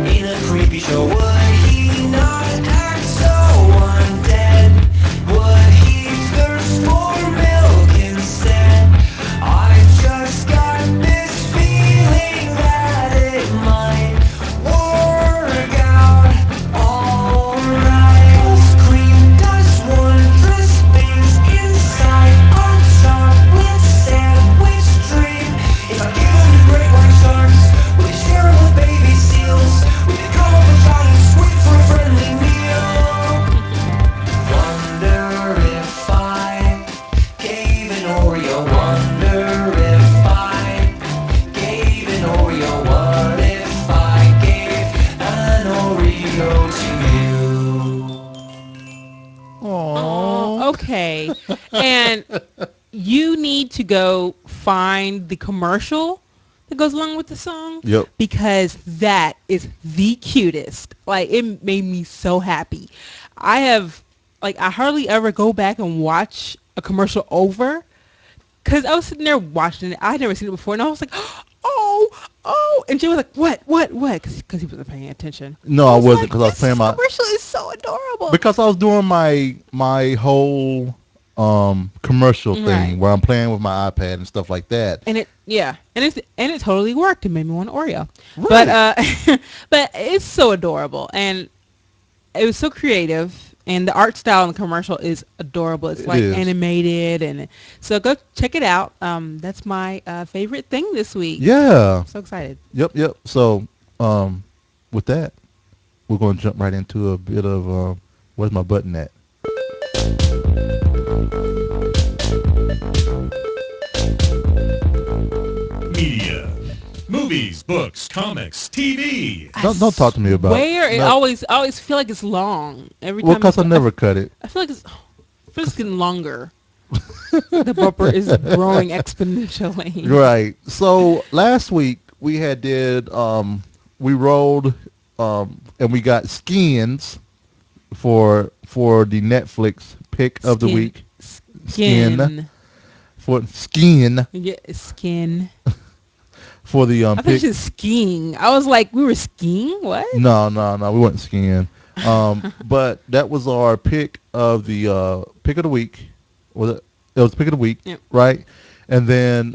in a creepy show. Would he not act so undead? Would he thirst for milk instead? I just got this feeling that it might work out alright. Ice cream does wondrous things inside our chocolate sandwich dream. If I give them the great white sharks, would they share them with baby seals? Would they grow up a giant squid for a friendly meal? Wonder if I gave an Oreo. Wonder if I gave an Oreo. What if I gave an Oreo to you? Oh, okay. And you need to go find the commercial that goes along with the song. Yep. Because that is the cutest. Like, it made me so happy. I hardly ever go back and watch a commercial over because I was sitting there watching it. I had never seen it before, and I was like, oh. And Jay was like, what? Because he wasn't paying attention. No, I wasn't because I was This playing my... commercial is so adorable. Because I was doing my whole commercial thing Right. where I'm playing with my iPad and stuff like that. And it totally worked. It made me want Oreo. Right. But but it's so adorable, and it was so creative, and the art style in the commercial is adorable. It's It like is. animated, and so go check it out. That's my favorite thing this week. Yeah. So excited. Yep. So with that, we're going to jump right into a bit of where's my button at? Media. Movies, books, comics, TV. Don't talk to me about Where it no. always feel like it's long every time. Well, because I never cut it. I feel like it's getting longer. The bumper is growing exponentially. Right. So last week we had we rolled and we got skins for the Netflix pick of the week. Skin. For skin Yeah, skin. for the I thought pick. you said skiing. I was like, we were skiing? What? No, we weren't skiing. But that was our pick of the pick of the week. It was pick of the week, Yep. right? And then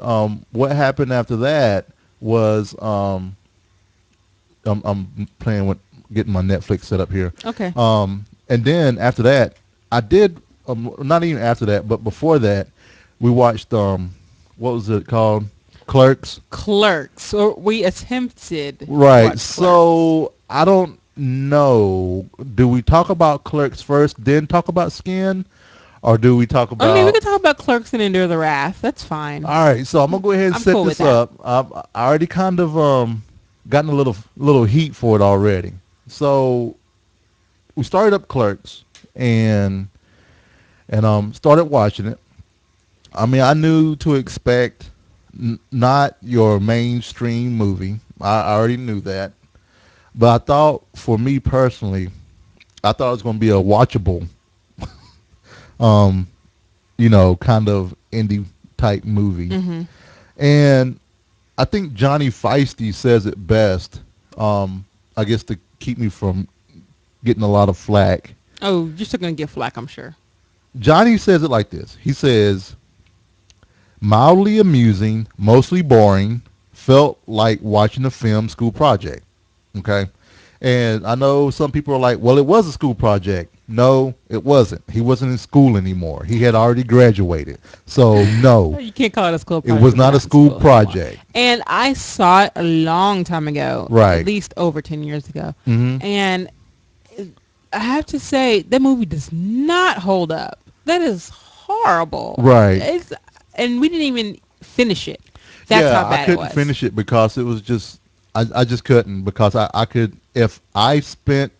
what happened after that was I'm playing with getting my Netflix set up here. Okay. And then after that, I did not even after that, but before that, we watched what was it called? Clerks. Clerks. Or we attempted. to Right. watch So I don't know. Do we talk about Clerks first, then talk about Skin, or do we talk Clerks. about? I mean, we could talk about Clerks and Endure the Wrath. That's fine. All right. So I'm gonna go ahead and I'm set cool this with that. up. I already kind of gotten a little heat for it already. So we started up Clerks and started watching it. I mean, I knew to expect not your mainstream movie. I already knew that. But I thought, for me personally, I thought it was going to be a watchable, kind of indie type movie. Mm-hmm. And I think Johnny Feisty says it best, I guess to keep me from getting a lot of flack. Oh, you're still going to get flack, I'm sure. Johnny says it like this. He says, mildly amusing, mostly boring, felt like watching a film school project. Okay. And I know some people are like, well, it was a school project. No, it wasn't. He wasn't in school anymore. He had already graduated. So, no, You can't call it a school it project. was if not you're a in school school anymore. project. And I saw it a long time ago, Right. at least over 10 years ago. Hmm. And I have to say, that movie does not hold up. That is horrible. Right. And we didn't even finish it. That's Yeah, how I bad it couldn't was. finish it because it was just, I just couldn't because I could, if I spent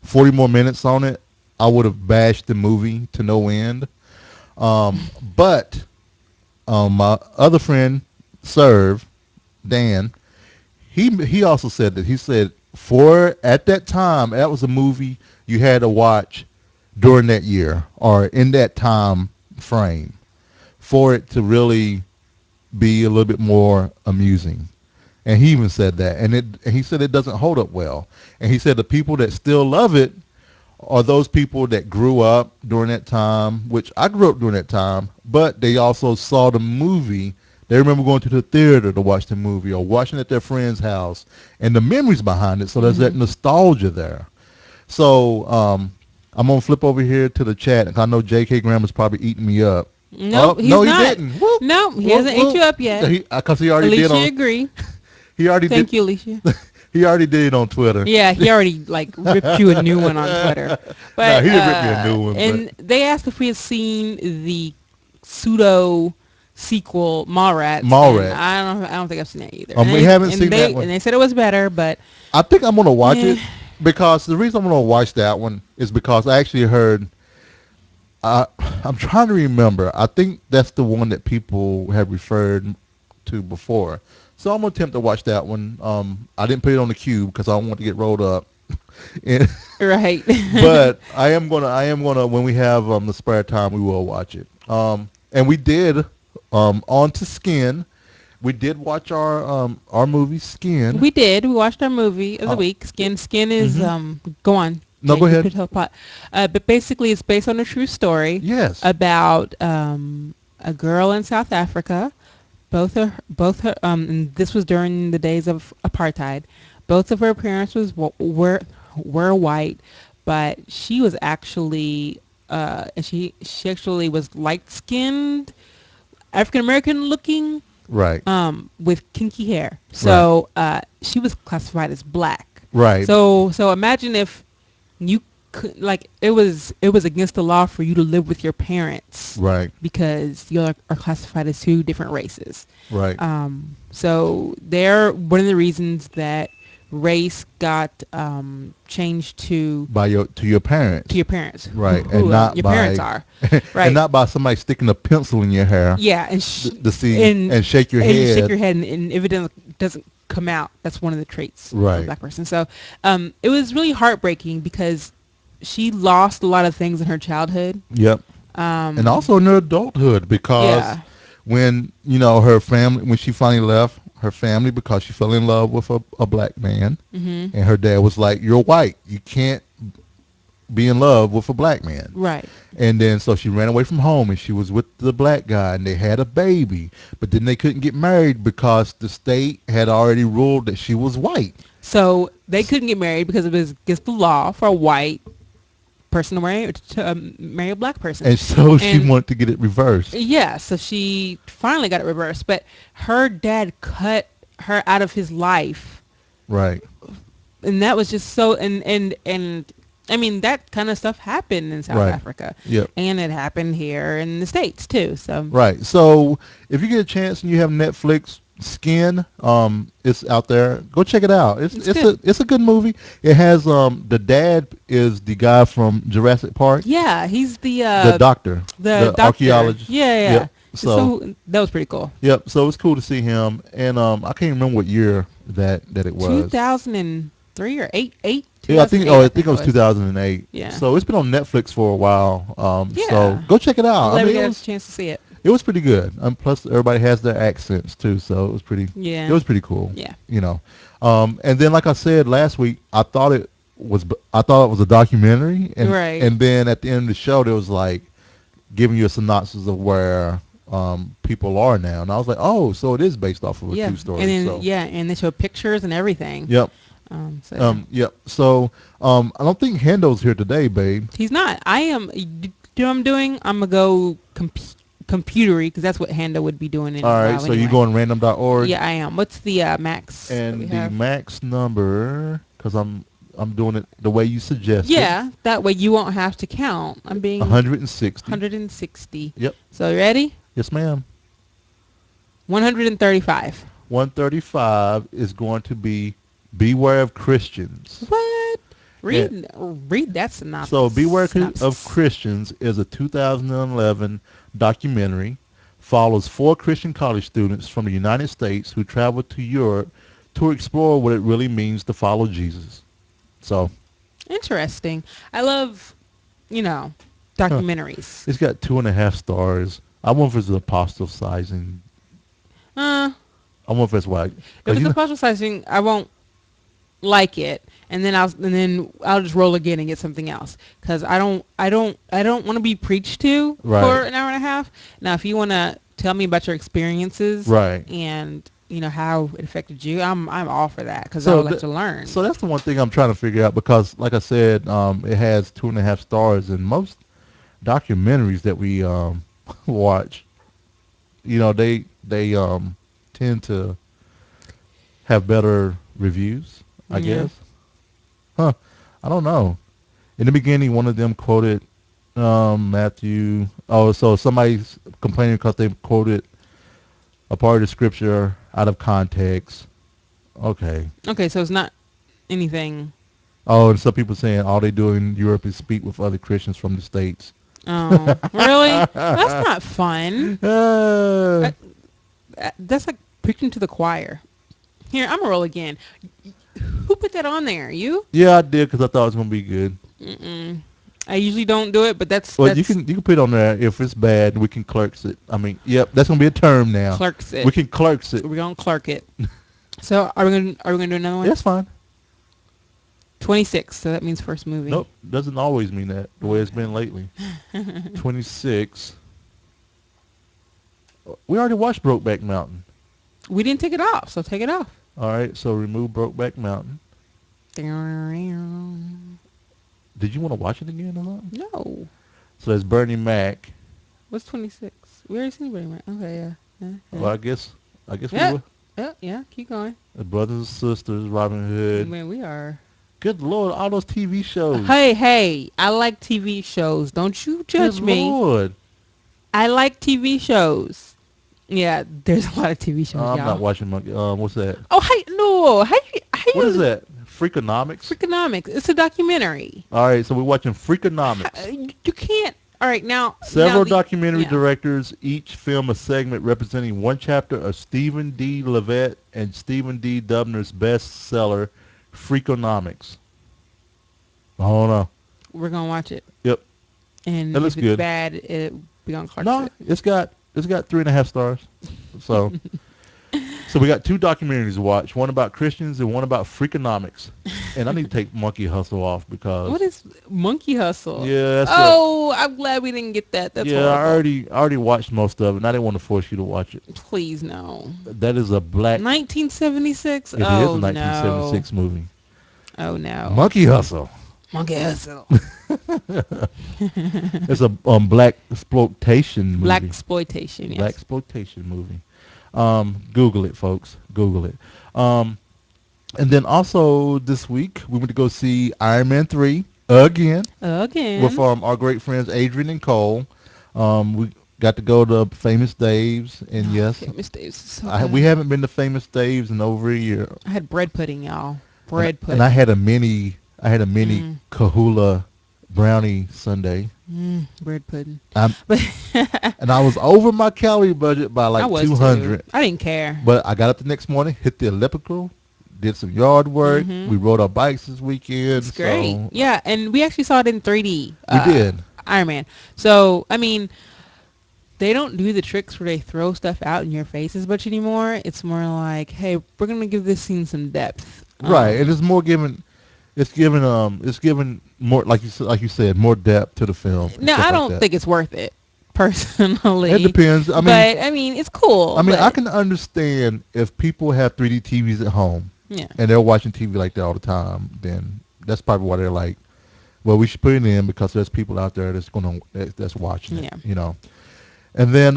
40 more minutes on it, I would have bashed the movie to no end. Um, but my other friend, Serve, Dan, he also said that. He said for at that time, that was a movie you had to watch during that year or in that time frame for it to really be a little bit more amusing. And he even said that. And he said it doesn't hold up well. And he said the people that still love it are those people that grew up during that time, which I grew up during that time, but they also saw the movie. They remember going to the theater to watch the movie or watching it at their friend's house and the memories behind it. So there's that nostalgia there. So I'm going to flip over here to the chat. I know J.K. Graham is probably eating me up. No, he's no, he not. didn't. Whoop, No, he whoop, hasn't ate whoop. you up yet. Because he already did Alicia on. agree. He already Thank did. you, Alicia. He already did it on Twitter. Yeah, he already like ripped you a new one on Twitter. But he didn't rip me a new one, And they asked if we had seen the pseudo sequel Mallrats. Mallrats. And I don't think I've seen that either. We haven't seen that one. And they said it was better, but I think I'm gonna watch Yeah. it because the reason I'm gonna watch that one is because I actually heard. I'm trying to remember. I think that's the one that people have referred to before. So I'm gonna attempt to watch that one. I didn't put it on the queue because I don't want to get rolled up. And- right. but I am gonna when we have the spare time, we will watch it. And we did on to Skin. We did watch our movie Skin. We did. We watched our movie of the week. Skin is go on. No, Jake, go you ahead. could tell plot. But basically, it's based on a true story. Yes. About a girl in South Africa. Both her and this was during the days of apartheid. Both of her parents were white, but she was actually she actually was light skinned, African American looking, Right. with kinky hair. So she was classified as black. Right. So imagine if you could, like, it was against the law for you to live with your parents. Right. Because you are classified as two different races. Right. So they're one of the reasons that race got changed to your parents. to your parents. Right. Who, And not your by parents are. Right. And not by somebody sticking a pencil in your hair. Yeah, and To see and shake your and head. shake your head, and if it doesn't come out, that's one of the traits of Right. a black person. So it was really heartbreaking because she lost a lot of things in her childhood. Yep. And also in her adulthood because Yeah. when her family, when she finally left her family because she fell in love with a black man, and her dad was like, "You're white. You can't be in love with a black man." Right. And then so she ran away from home and she was with the black guy and they had a baby, but then they couldn't get married because the state had already ruled that she was white. So they couldn't get married because it was against the law for a white person to marry a black person. And so she And- wanted to get it reversed. Yeah, so she finally got it reversed, but her dad cut her out of his life, Right. and that was just so. And I mean, that kind of stuff happened in South Right. Africa, Yep. and it happened here in the States too. So Right. So if you get a chance and you have Netflix, Skin, it's out there. Go check it out. It's a good movie. It has the dad is the guy from Jurassic Park. yeah, he's the Doctor. the doctor. archaeologist. Yeah. Yep. So that was pretty cool. Yep. So it's cool to see him. And I can't remember what year that it was. 2003 or eight. Yeah, I think 2008, it was 2008. Yeah. So it's been on Netflix for a while. Yeah. So go check it out. Glad I we mean, got a chance to see it. it was pretty good. Plus everybody has their accents too, so it was pretty. Yeah. It was pretty cool. Yeah. And then like I said last week, I thought it was a documentary, and Right. and then at the end of the show, there was like giving you a synopsis of where people are now. And I was like, oh, so it is based off of a Yeah, true story. and then So and they show pictures and everything. yep. So Yep. So I don't think Hendo's here today, babe. he's not. I am. Do you know what I'm doing? I'm gonna go computery because that's what Handa would be doing in All a right. while So anyway. you going random.org. Yeah, I am. What's the max that we And the have? max number, because I'm doing it the way you suggested. Yeah, that way you won't have to count. I'm being 160. 160. Yep. So you ready? Yes, ma'am. 135. 135 is going to be Beware of Christians. What? Read that synopsis. So Beware of synopsis. Christians is a 2011 documentary. Follows 4 Christian college students from the United States who travel to Europe to explore what it really means to follow Jesus. So Interesting. I love, documentaries. it's got 2.5 stars. I wonder if it's apostasizing. Uh, I wonder if it's why. if it's apostasizing, I won't like it, and then I'll just roll again and get something else because I don't want to be preached to Right. for an hour and a half. Now, if you want to tell me about your experiences, Right. and how it affected you, I'm all for that because I So would like to learn. So that's the one thing I'm trying to figure out because, like I said, it has 2.5 stars, and most documentaries that we watch, they tend to have better reviews, I Yeah. guess. Huh? I don't know. In the beginning, one of them quoted Matthew. Oh, so somebody's complaining because they quoted a part of the scripture out of context. Okay. Okay, so it's not anything. Oh, and some people saying all they do in Europe is speak with other Christians from the States. Oh, really? That's not fun. That's like preaching to the choir. Here, I'm gonna roll again. Who put that on there? You? Yeah, I did because I thought it was gonna be good. Mm-mm. I usually don't do it, but that's Well, you can put it on there. If it's bad, we can clerks it. I mean, yep, that's gonna be a term now. Clerks it. We can clerks it. We're gonna clerk it. So are we gonna do another one? That's fine. 26. So that means first movie. Nope, doesn't always mean that the way it's been lately. 26. We already watched Brokeback Mountain. We didn't take it off, so take it off. All right, so remove Brokeback Mountain. Did you want to watch it again or something? No. So that's Bernie Mac. What's 26? We already seen Bernie Mac. Okay, yeah. Yeah. Well, I guess Yeah. we were. Yeah, keep going. The Brothers and Sisters, Robin Hood. Man, we are. Good Lord, all those TV shows. Hey, I like TV shows. Don't you judge Good me. Lord. I like TV shows. Yeah, there's a lot of TV shows, I'm y'all. not watching Monkey. What's that? Oh, hey, no. How What is that? Freakonomics? Freakonomics. It's a documentary. All right, so we're watching Freakonomics. You can't. All right, now. Several now documentary yeah. directors each film a segment representing one chapter of Stephen D. Levitt and Stephen D. Dubner's bestseller, Freakonomics. Oh, no. We're going to watch it. Yep. And That looks if it's good. bad, we're going to clark No, it. it's got 3.5 stars. So, so we got 2 documentaries to watch. One about Christians and one about Freakonomics. And I need to take Monkey Hustle off because What is Monkey Hustle? yeah, that's I'm glad we didn't get that. That's yeah. horrible. I already watched most of it, and I didn't want to force you to watch it. Please, no. That is a black. 1976? It is a 1976 movie. Oh, no. Monkey Hustle. Monkey Hustle. It's a black exploitation movie. Black exploitation, yes. Black exploitation movie. Google it, folks. Google it. And then also this week we went to go see Iron Man 3 again with our great friends Adrian and Cole. We got to go to Famous Dave's, and yes, Famous Dave's is so good. we haven't been to Famous Dave's in over a year. I had bread pudding, y'all. Bread pudding. And I had a mini Kahula brownie sundae. Bread pudding. And I was over my calorie budget by like I was 200. too. I didn't care. But I got up the next morning, hit the elliptical, did some yard work. We rode our bikes this weekend. It's great. So Yeah, and we actually saw it in 3D. we did. Iron Man. So, I mean, they don't do the tricks where they throw stuff out in your face as much anymore. It's more like, hey, we're going to give this scene some depth. Right, and it's more given. It's given more, like you said, more depth to the film. and Now, stuff I like don't that. think it's worth it, personally. It depends. I mean, but I mean, it's cool. I can understand if people have 3D TVs at home Yeah. and they're watching TV like that all the time. Then that's probably why they're like, well, we should put it in because there's people out there that's watching it. Yeah. You know. And then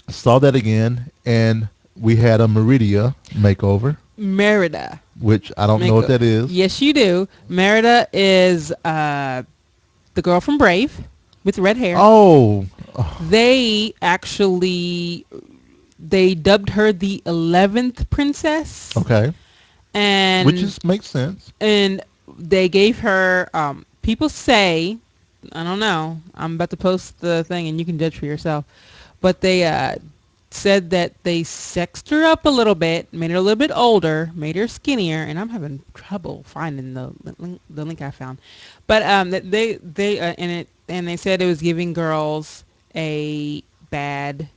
saw that again, and we had a Merida makeover, Merida. which I don't know what that is. Yes, you do. Merida is the girl from Brave with red hair. Oh, They actually dubbed her the 11th princess. okay. And Which makes sense. and they gave her people say, I don't know, I'm about to post the thing and you can judge for yourself, but they said that they sexed her up a little bit, made her a little bit older, made her skinnier, and I'm having trouble finding the link I found, but that they said it was giving girls a bad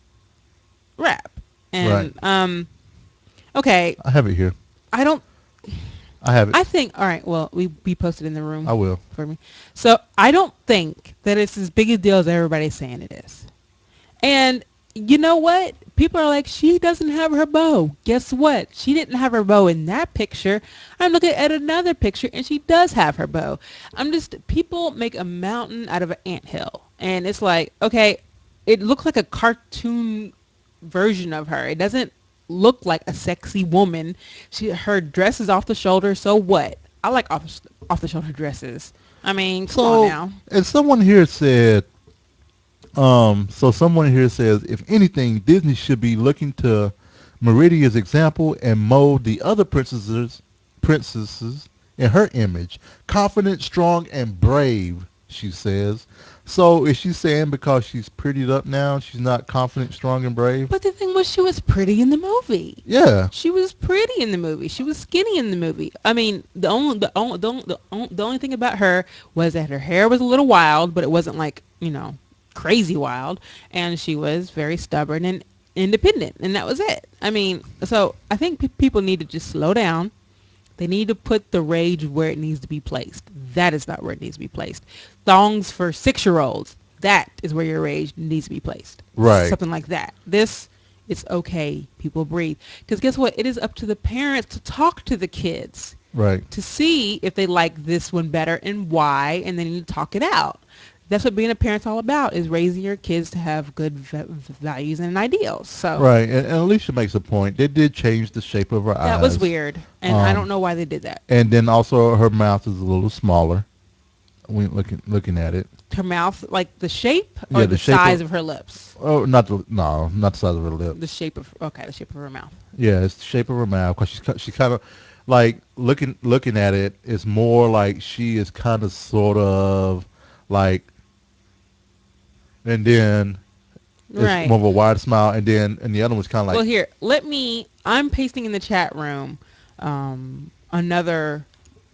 rap. And okay, I have it here. I don't I have it. I think, all right, well, we posted in the room I will. for me. So I don't think that it's as big a deal as everybody's saying it is. And you know what? People are like, she doesn't have her bow. Guess what? She didn't have her bow in that picture. I'm looking at another picture, and she does have her bow. People make a mountain out of an anthill. And it's like, okay, it looks like a cartoon version of her. It doesn't look like a sexy woman. Her dress is off the shoulder, so what? I like off the shoulder dresses. I mean, come on now. And someone here said, someone here says, if anything, Disney should be looking to Meridia's example and mold the other princesses in her image. Confident, strong, and brave, she says. So is she saying because she's prettied up now, she's not confident, strong, and brave? But the thing was, she was pretty in the movie. Yeah. She was pretty in the movie. She was skinny in the movie. I mean, the only thing about her was that her hair was a little wild, but it wasn't like, crazy wild. And she was very stubborn and independent, and that was it. I mean, so I think people need to just slow down. They need to put the rage where it needs to be placed. That is not where it needs to be placed. Thongs for 6-year-olds. That is where your rage needs to be placed. Right. Something like that. It's okay. People breathe. Because guess what? It is up to the parents to talk to the kids. Right. To see if they like this one better and why, and then you talk it out. That's what being a parent's all about, is raising your kids to have good values and ideals. So Right, and Alicia makes a point. They did change the shape of her eyes. that was weird, and I don't know why they did that. And then also her mouth is a little smaller when looking at it. Her mouth, like the shape or Yeah, the shape size of her lips? Oh, not the size of her lip. The shape of her mouth. Yeah, it's the shape of her mouth because she's kind of like looking at it. It's more like she is kind of sort of like. And then it's Right. more of a wide smile, and the other one's kind of like. Well, here, I'm pasting in the chat room another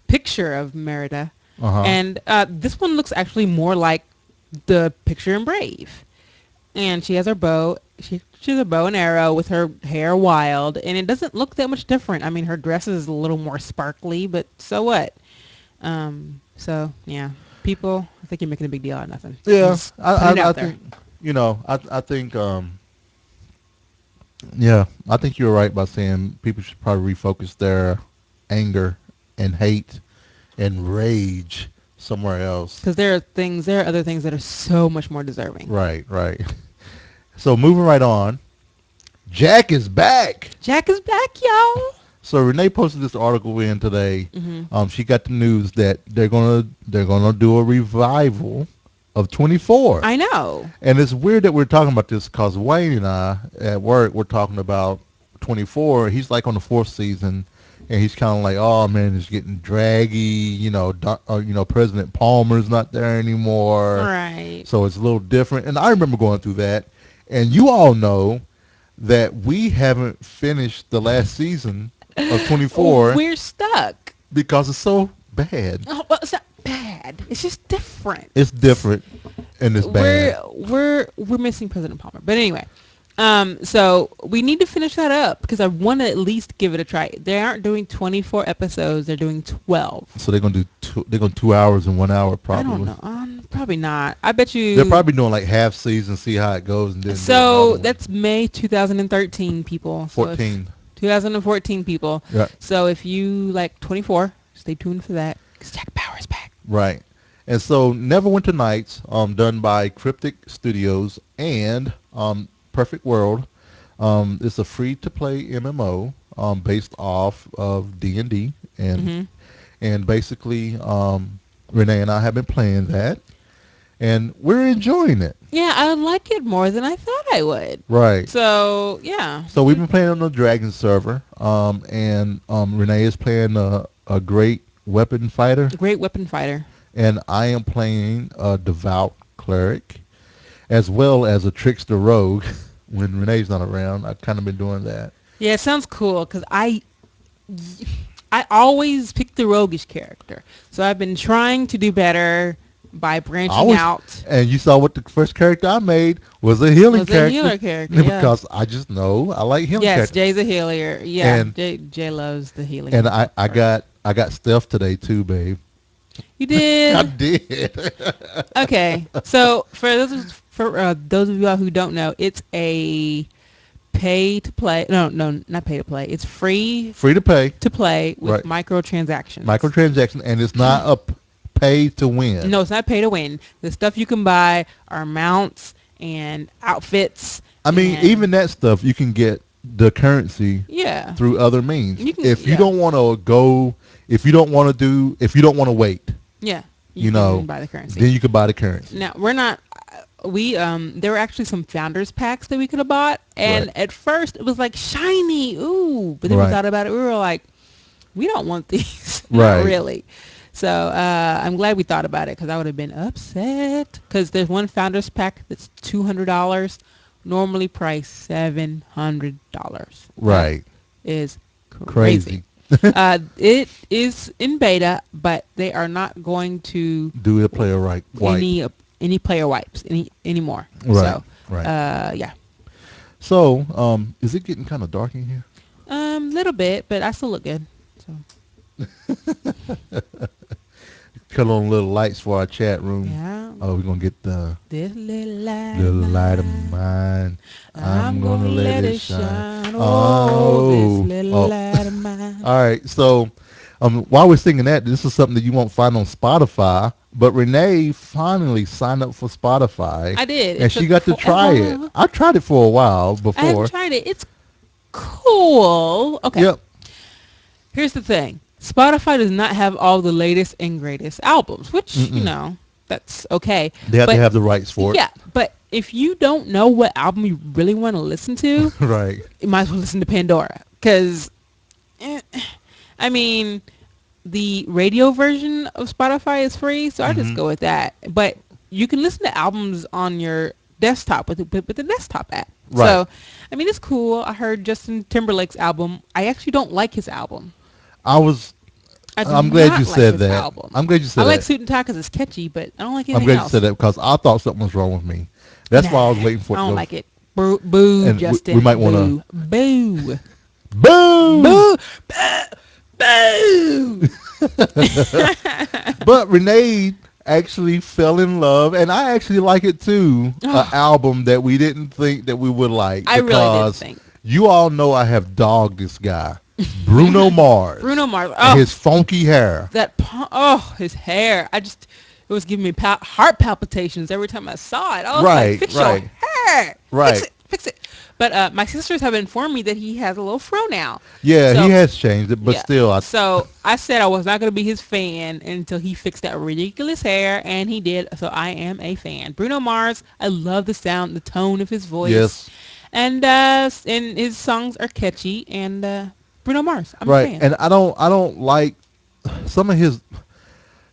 picture of Merida, and this one looks actually more like the picture in Brave. And she has her bow. She has a bow and arrow with her hair wild, and it doesn't look that much different. I mean, her dress is a little more sparkly, but so what? So yeah. People, I think you're making a big deal out of nothing. Yeah, I think, I think, I think you're right by saying people should probably refocus their anger and hate and rage somewhere else. Because there are other things that are so much more deserving. Right. So moving right on, Jack is back. Jack is back, y'all. So Renee posted this article in today. Mm-hmm. She got the news that they're gonna do a revival of 24. I know. And it's weird that we're talking about this because Wayne and I at work we're talking about 24. He's like on the 4th season, and he's kind of like, oh man, it's getting draggy. President Palmer's not there anymore. Right. So it's a little different. And I remember going through that. And you all know that we haven't finished the last season of 24. We're stuck Because it's so bad. Oh, well, it's not bad. It's just different. It's different, and it's bad. We're missing President Palmer. But anyway, so we need to finish that up because I want to at least give it a try. They aren't doing 24 episodes. They're doing 12. So they're gonna do 2 hours and 1 hour probably. I don't know. Probably not. I bet you. They're probably doing like half season, see how it goes, and then do So another one. that's May 2013, people. So 14. 2014, people. Yeah. So if you like 24, stay tuned for that. 'Cause Jack Bauer's back. Right. And so Neverwinter Nights, done by Cryptic Studios and Perfect World. It's a free-to-play MMO based off of D&D, and basically Renee and I have been playing that, and we're enjoying it. Yeah, I like it more than I thought I would. Right. So yeah. So we've been playing on the Dragon server, and Renee is playing a great weapon fighter, Great weapon fighter. and I am playing a devout cleric, as well as a trickster rogue. When Renee's not around, I've kind of been doing that. Yeah, it sounds cool because I always pick the roguish character. So I've been trying to do better by branching out. And you saw what the first character I made was a healing Was a character. healer character, yeah. Because I just know I like healing Yes, characters. Jay's a healer. Yeah, And- Jay loves the healing. And I got stealth today too, babe. You I did. did. Okay, so for those of y'all who don't know, it's a pay to play. No, not pay to play. It's free Free to pay, to play with Right. microtransactions. microtransaction, and it's not a pay to win. No, it's not pay to win. The stuff you can buy are mounts and outfits. I mean, and- even that stuff you can get the currency yeah. through other means. You can- If you yeah. don't want to go, if you don't want to wait, Yeah. you know, can buy the currency. then you could buy the currency. Now we're not. There were actually some founders packs that we could have bought, and Right. at first it was like shiny, ooh. But then Right. we thought about it. We were like, we don't want these, Right. not really. So I'm glad we thought about it because I would have been upset. Because there's one founders pack that's $200, normally priced $700. Right. Is Crazy. crazy. It is in beta, but they are not going to Do the player right. White. any player wipes anymore. Right, So, right. yeah. So, is it getting kind of dark in here? Little bit, but I still look good. So Cut on little lights for our chat room. yeah, Oh, we're gonna get the this little light of mine. I'm gonna let it shine. Oh. This little Oh. light of mine. All right. So, while we're singing that, this is something that you won't find on Spotify. But Renee finally signed up for Spotify. I did. And It she took got to try it. forever. I tried it for a while I before. haven't tried it. It's cool. Okay. Yep. Here's the thing. Spotify does not have all the latest and greatest albums, which, you know, that's okay. They have But- to have the rights for it. Yeah, but if you don't know what album you really want to listen to, Right. you might as well listen to Pandora. Because, I mean, the radio version of Spotify is free, so I just go with that. But you can listen to albums on your desktop with the desktop app. Right. So, I mean, it's cool. I heard Justin Timberlake's album. I actually don't like his album. I do I'm glad not you like said his that. album. I'm glad you said I like that. Suit and Tie because it's catchy, but I don't like I'm anything glad you else. said that because I thought something was wrong with me. That's why I was waiting for it. I to don't go. like it. Boo, And Justin. we might wanna- Boo. Boom! Boo. Boo. But Renee actually fell in love, and I actually like it too. An album that we didn't think that we would like. I really didn't because think. you all know I have dogged this guy, Bruno Mars. Bruno Mars. And Oh, his funky hair. his hair. It was giving me heart palpitations every time I saw it. I was Right, like, fix right. your hair. Right. Fix it. But my sisters have informed me that he has a little fro now. Yeah, So- he has changed it, but Yeah. still, So I said I was not going to be his fan until he fixed that ridiculous hair, and he did. So I am a fan. Bruno Mars, I love the sound, the tone of his voice. Yes. And his songs are catchy. And Bruno Mars, I'm a right. fan. And I don't like some of his.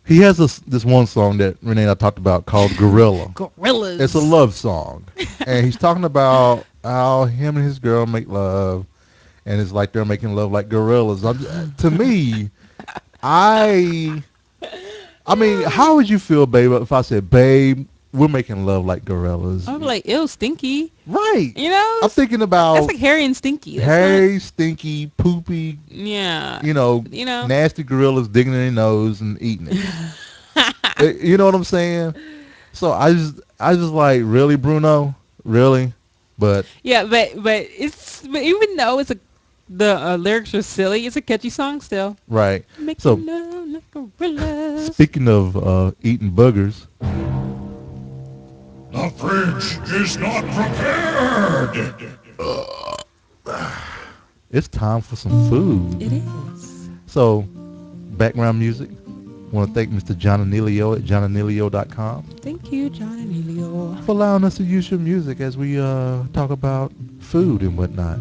He has this one song that Renee and I talked about called Gorilla. Gorillas. It's a love song, and he's talking about how him and his girl make love, and it's like they're making love like gorillas. To me, I mean, how would you feel, babe, if I said, "Babe, we're making love like gorillas"? I'm like, ew, stinky. Right. You know? I'm thinking about That's like hairy and stinky. That's hairy, stinky, poopy, not- yeah. you know, Nasty gorillas digging in their nose and eating it. You know what I'm saying? So I just like, really, Bruno, really, but Yeah, but even though the lyrics are silly, it's a catchy song still. right. So Making love like gorillas. speaking of eating boogers, The fridge is not prepared. it's time for some food. It is. So background music. Want to thank Mr. John Anelio at johnanelio.com Thank you, John and Elio. for allowing us to use your music as we talk about food and whatnot.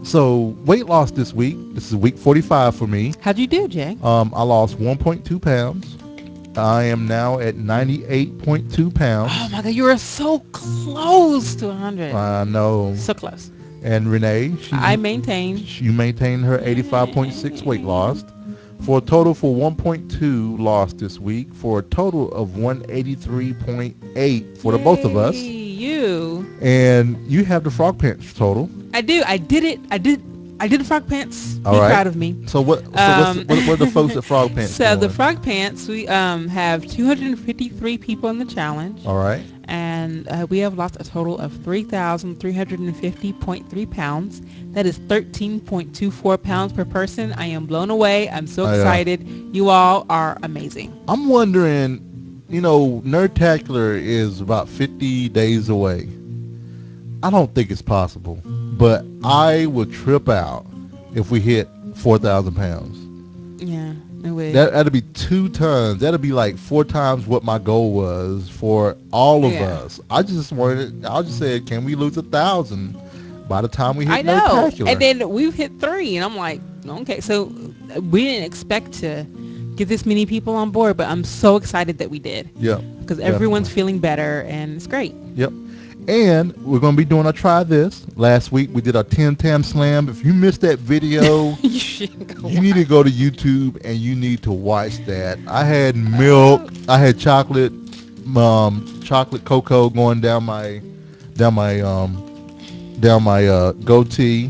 So weight loss this week. This is week 45 for me. How'd you do, Jay? I lost 1.2 pounds. I am now at 98.2 pounds. Oh my God, you were so close to 100. I know. So close. And Renee, I maintained. you maintained her 85.6 weight loss for a total for 1.2 lost this week for a total of 183.8 for the both of us. Yay, you. And you have the Frogpants total. I do. I did it. I did the Frogpants. Be All right. proud of me. So what are the folks at Frogpants So the doing? Frogpants, we have 253 people in the challenge. All right. And we have lost a total of 3,350.3 pounds. That is 13.24 pounds per person. I am blown away. I'm so excited. You all are amazing. I'm wondering, Nerdtacular is about 50 days away. I don't think it's possible, but I would trip out if we hit 4,000 pounds. Yeah, it would. That'd be 2 tons. That'd be like 4 times what my goal was for all of us. I just said, can we lose 1,000 by the time we hit I know. Nerdtacular? And then we've hit 3, and I'm like, okay. So we didn't expect to get this many people on board, but I'm so excited that we did. Yep. Because everyone's feeling better, and it's great. Yep. And we're going to be doing a try this. Last week we did our Tim Tam Slam. If you missed that video, You should go. you need to go to YouTube and you need to watch that. I had milk. I had chocolate cocoa going down my goatee,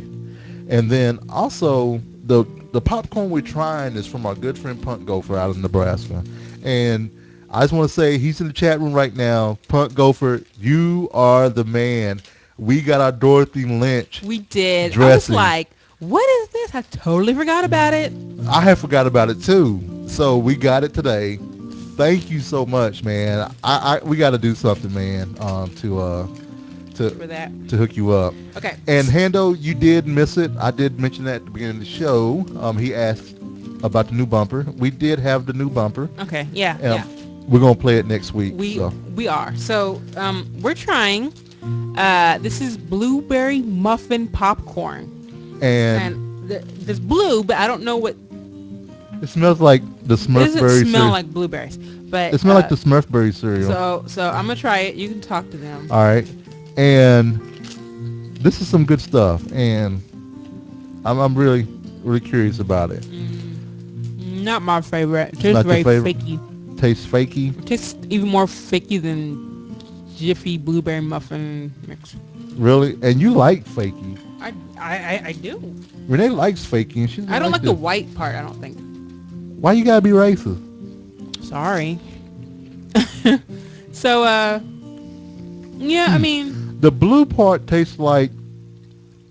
and then also the popcorn we're trying is from our good friend Punk Gopher out of Nebraska, and I just want to say he's in the chat room right now. Punk Gopher, you are the man. We got our Dorothy Lynch. We did. Dressing. I was like, what is this? I totally forgot about it. I had forgot about it too. So we got it today. Thank you so much, man. We got to do something, man, For that. to hook you up. Okay. And Hando, you did miss it. I did mention that at the beginning of the show. He asked about the new bumper. We did have the new bumper. Okay. Yeah. Yeah. Yeah. We're gonna play it next week. We so. are. So we're trying. This is blueberry muffin popcorn, And there's blue, but I don't know what. it smells like the It Smurfberry doesn't smell cereal. like blueberries, but It smells like the Smurfberry cereal. So I'm gonna try it. You can talk to them. All right. And this is some good stuff, and I'm really curious about it. Not my favorite. It tastes Not your very favorite? fakey. Tastes fakey. It tastes even more fakey than Jiffy blueberry muffin mix. Really? And you like fakey. I do. Renee likes fakey, and she's. I don't like the white part. I don't think. Why you gotta be racist? Sorry. So yeah, I mean, The blue part tastes like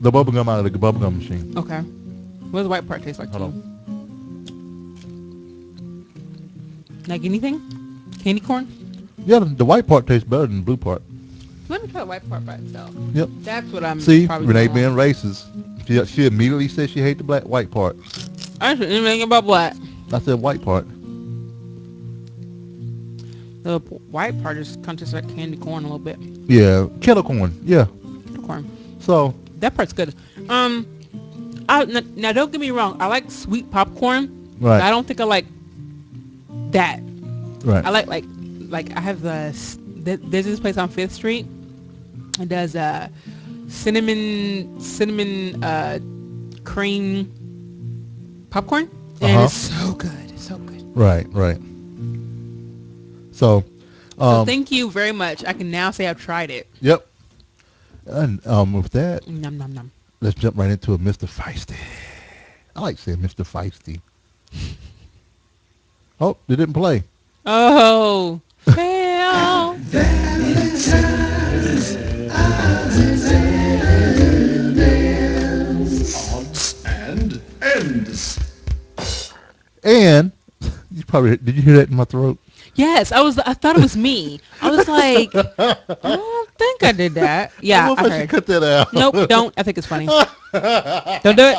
the bubblegum out of the bubblegum machine. okay. What does the white part taste like? Hold to you? on. Like anything? Candy corn? Yeah, the white part tastes better than the blue part. Let me try the white part by itself. Yep. That's what I'm. See, probably Renee gonna being want. racist. She immediately said she hated the white part. I said anything about black. I said white part. The white part just kind of tastes like candy corn a little bit. Yeah, kettle corn. Yeah. Candy corn. So That part's good. Now don't get me wrong. I like sweet popcorn. right, But I don't think I like that. right. I like I have there's this place on 5th Street. It does cinnamon cream popcorn, and it's so good. It's so good. Right. So, So thank you very much. I can now say I've tried it. yep. And with that, Nom nom nom. let's jump right into a Mr. Feisty. I like saying Mr. Feisty. Oh, they didn't play. Oh, fail. Odds and ends. And you probably did you hear that in my throat? Yes, I thought it was me. I was like, I don't think I did that. Yeah, I I should heard. cut that out. Nope, don't. I think it's funny. Don't do it.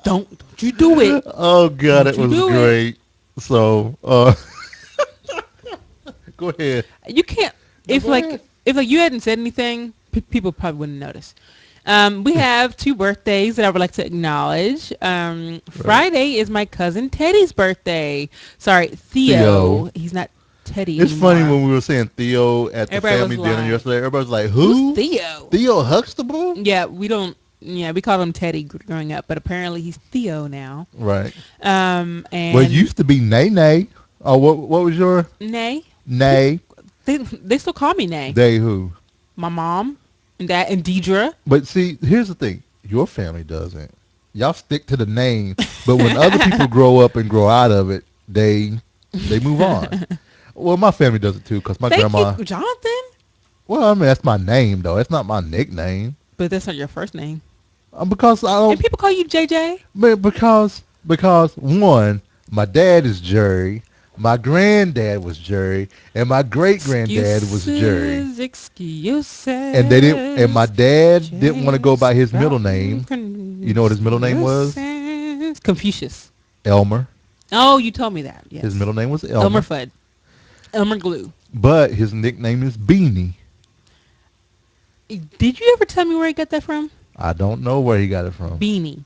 Don't you do it. Oh God, it Don't you was do it. great. So, go ahead. You can't. No, If go like ahead. if like you hadn't said anything, people probably wouldn't notice. We have 2 birthdays that I would like to acknowledge. Friday is my cousin Teddy's birthday. Sorry, Theo. Theo. He's not Teddy It's anymore. funny when we were saying Theo at the Everybody family was dinner like, yesterday. Everybody was like, Who's "Who? Theo? Theo Huxtable?" Yeah, we don't. Yeah, we called him Teddy growing up, but apparently he's Theo now. Right. And Well, it used to be Nay Nay. Oh, what was your Nay. Nay? They still call me Nay. They who? My mom and dad and Deidre. But see, here's the thing. Your family doesn't. Y'all stick to the name. But when other people grow up and grow out of it, they move on. Well, my family does it too because my Thank grandma. you, Jonathan. Well, I mean, that's my name, though. It's not my nickname. But that's not your first name. Because I And don't. people call you JJ. Because one, my dad is Jerry, my granddad was Jerry, and my great granddad was Jerry. Excuses. And they didn't. And my dad didn't want to go by his middle name. You know what his middle name was? Confucius. Elmer. Oh, you told me that. Yes. His middle name was Elmer Fudd. Elmer Glue. But his nickname is Beanie. Did you ever tell me where he got that from? I don't know where he got it from. Beanie.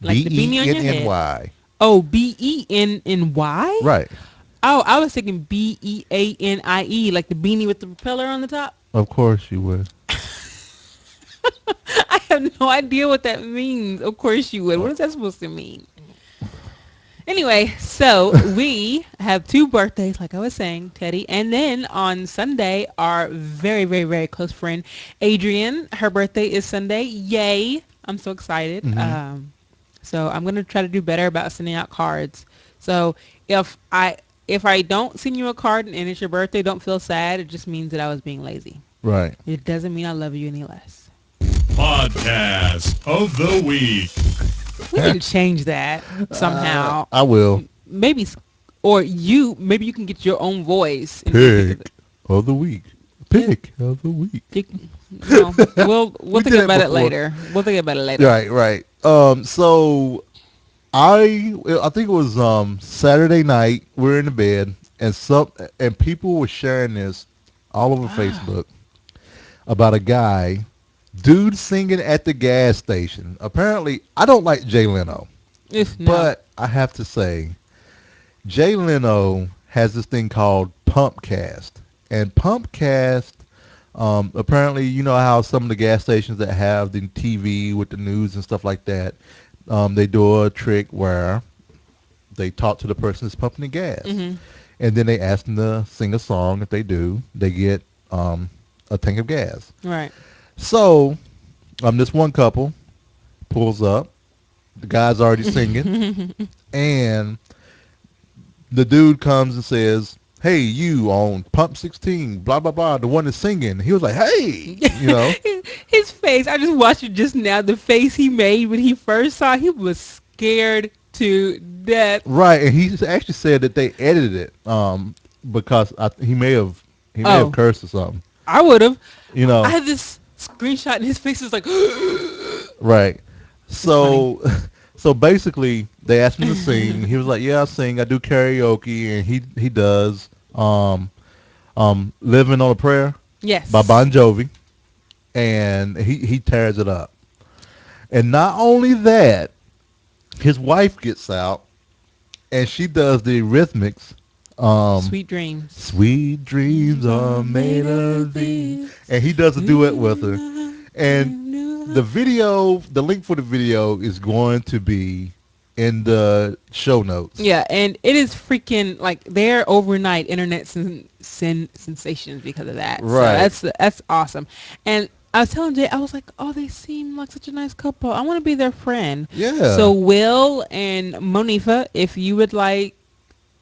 Like the beanie on your head. B-E-N-N-Y. Oh, B-E-N-N-Y? Right. Oh, I was thinking B-E-A-N-I-E, like the beanie with the propeller on the top. Of course you would. I have no idea what that means. Of course you would. What is that supposed to mean? Anyway, so we have 2 birthdays, like I was saying, Teddy. And then on Sunday, our very, very, very close friend, Adrian, her birthday is Sunday. Yay. I'm so excited. Mhm. So I'm going to try to do better about sending out cards. So if I don't send you a card and it's your birthday, don't feel sad. It just means that I was being lazy. Right. It doesn't mean I love you any less. Podcast of the week. We can change that somehow. I will. Maybe, maybe you can get your own voice. And Pick of the week. Pick of the week. No, we'll We think did it about it before. later. We'll think about it later. Right. So I think it was Saturday night. We're in the bed, and people were sharing this all over Facebook about a dude singing at the gas station. Apparently, I don't like Jay Leno, No. but I have to say, Jay Leno has this thing called Pumpcast, and Pumpcast. Apparently, you know how some of the gas stations that have the TV with the news and stuff like that, they do a trick where they talk to the person that's pumping the gas, Mhm. and then they ask them to sing a song. If they do, they get a tank of gas. Right. So, this one couple pulls up. The guy's already singing, and the dude comes and says, "Hey, you on pump 16, blah, blah, blah," the one that's singing. He was like, "Hey," you know. His face, I just watched it just now. The face he made when he first saw it, he was scared to death. Right, and he actually said that they edited it because he may have cursed or something. I would have. You know. I had this screenshot and his face was like, Right. So so basically they asked him to sing. He was like, "Yeah, I sing. I do karaoke," and he does "Living on a Prayer" yes. by Bon Jovi, and he tears it up. And not only that, his wife gets out and she does the Eurythmics. Sweet dreams. Sweet dreams are made of these. And he does a duet with her. And the link for the video is going to be in the show notes. Yeah, and it is freaking, like, they're overnight internet sensations because of that. Right. So that's awesome. And I was telling Jay, I was like, oh, they seem like such a nice couple. I want to be their friend. Yeah. So Will and Monifa, if you would like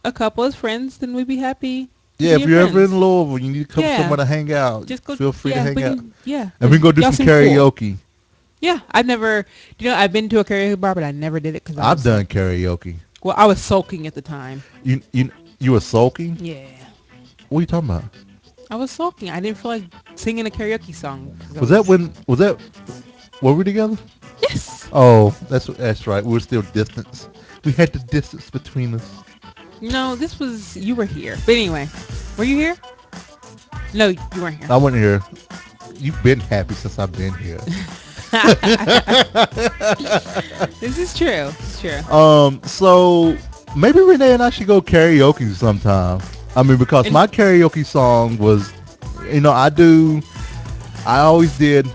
a couple as friends, then we'd be happy Yeah, if your you're ever friends. in Louisville, you need to come Yeah. somewhere to hang out. Just go. Feel free to Yeah, hang we out. can. Yeah, And we can go do y'all some seem cool. karaoke. Yeah, I've never. I've been to a karaoke bar, but I never did it because I I've was. done karaoke. Well, I was sulking at the time. You were sulking? Yeah, What are you talking about? I was sulking. I didn't feel like singing a karaoke song. 'Cause Was that were we together? Yes. Oh, that's right. We were still distance. We had the distance between us. No, this was you were here. But anyway, were you here? No, you weren't here. I wasn't here. You've been happy since I've been here. This is true. It's true. So maybe Renee and I should go karaoke sometime. I mean, because my karaoke song was, I always did,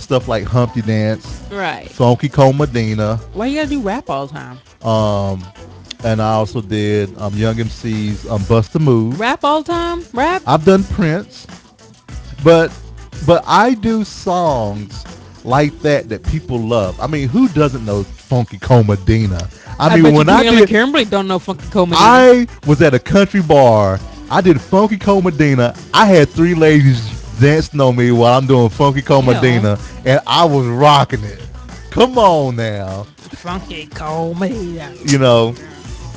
stuff like Humpty Dance, Right. Funky Comadina, Why you gotta do rap all the time? and I also did Young MC's Bust a Move. Rap all the time? Rap? I've done Prince, but I do songs like that people love. I mean, who doesn't know Funky Comadina? I mean, bet when you I Camila did, Kimberly don't know Funky Comedy. I was at a country bar. I did Funky Comadina. I had 3 ladies dancing on me while I'm doing Funky Comadina, and I was rocking it. Come on now. Funky Comedy.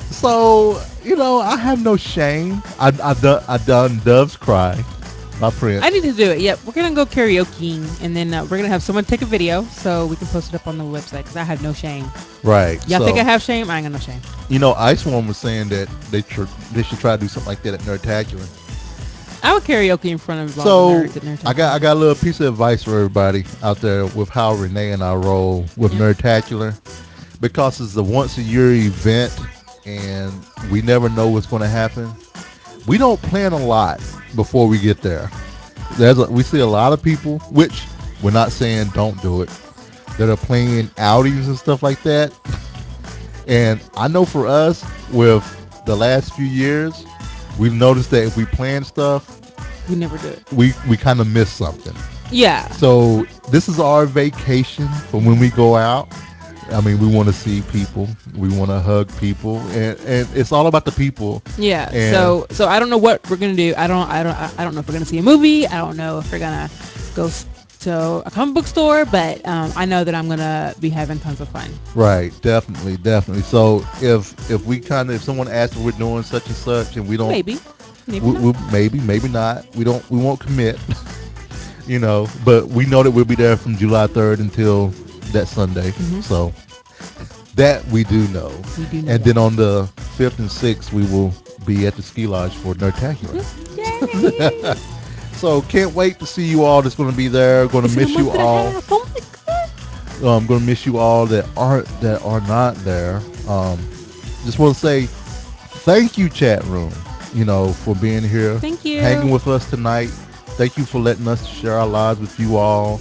So, I have no shame. I done Doves Cry by Prince. I need to do it. Yep, we're gonna go karaokeing, and then we're gonna have someone take a video so we can post it up on the website. Because I have no shame. Right. Y'all so, think I have shame? I ain't got no shame. Iceworm was saying that they should try to do something like that at Nerdtacular. I would karaoke in front of all So the nerds at Nerdtacular. I got a little piece of advice for everybody out there with how Renee and I roll with Nerdtacular, because it's a once a year event and we never know what's going to happen. We don't plan a lot before we get there. We see a lot of people, which we're not saying don't do it, that are playing outings and stuff like that. And I know for us, with the last few years, we've noticed that if we plan stuff, we never do it. we kind of miss something. Yeah. So this is our vacation for when we go out. I mean, we want to see people, we want to hug people, and it's all about the people. Yeah. And so I don't know what we're gonna do. I don't know if we're gonna see a movie. I don't know if we're gonna go to a comic book store, but I know that I'm gonna be having tons of fun. Right, definitely. So if someone asks if we're doing such and such, and we don't, Maybe maybe not. We won't commit. But we know that we'll be there from July 3rd until that Sunday. Mm-hmm. So that we do know. And Then on the 5th and 6th, we will be at the ski lodge for Nerdtacular. Yay! So can't wait to see you all that's going to be there. Going to miss you all. Oh my God. I'm going to miss you all that are not there. Just want to say thank you, chat room, for being here. Thank you. Hanging with us tonight. Thank you for letting us share our lives with you all.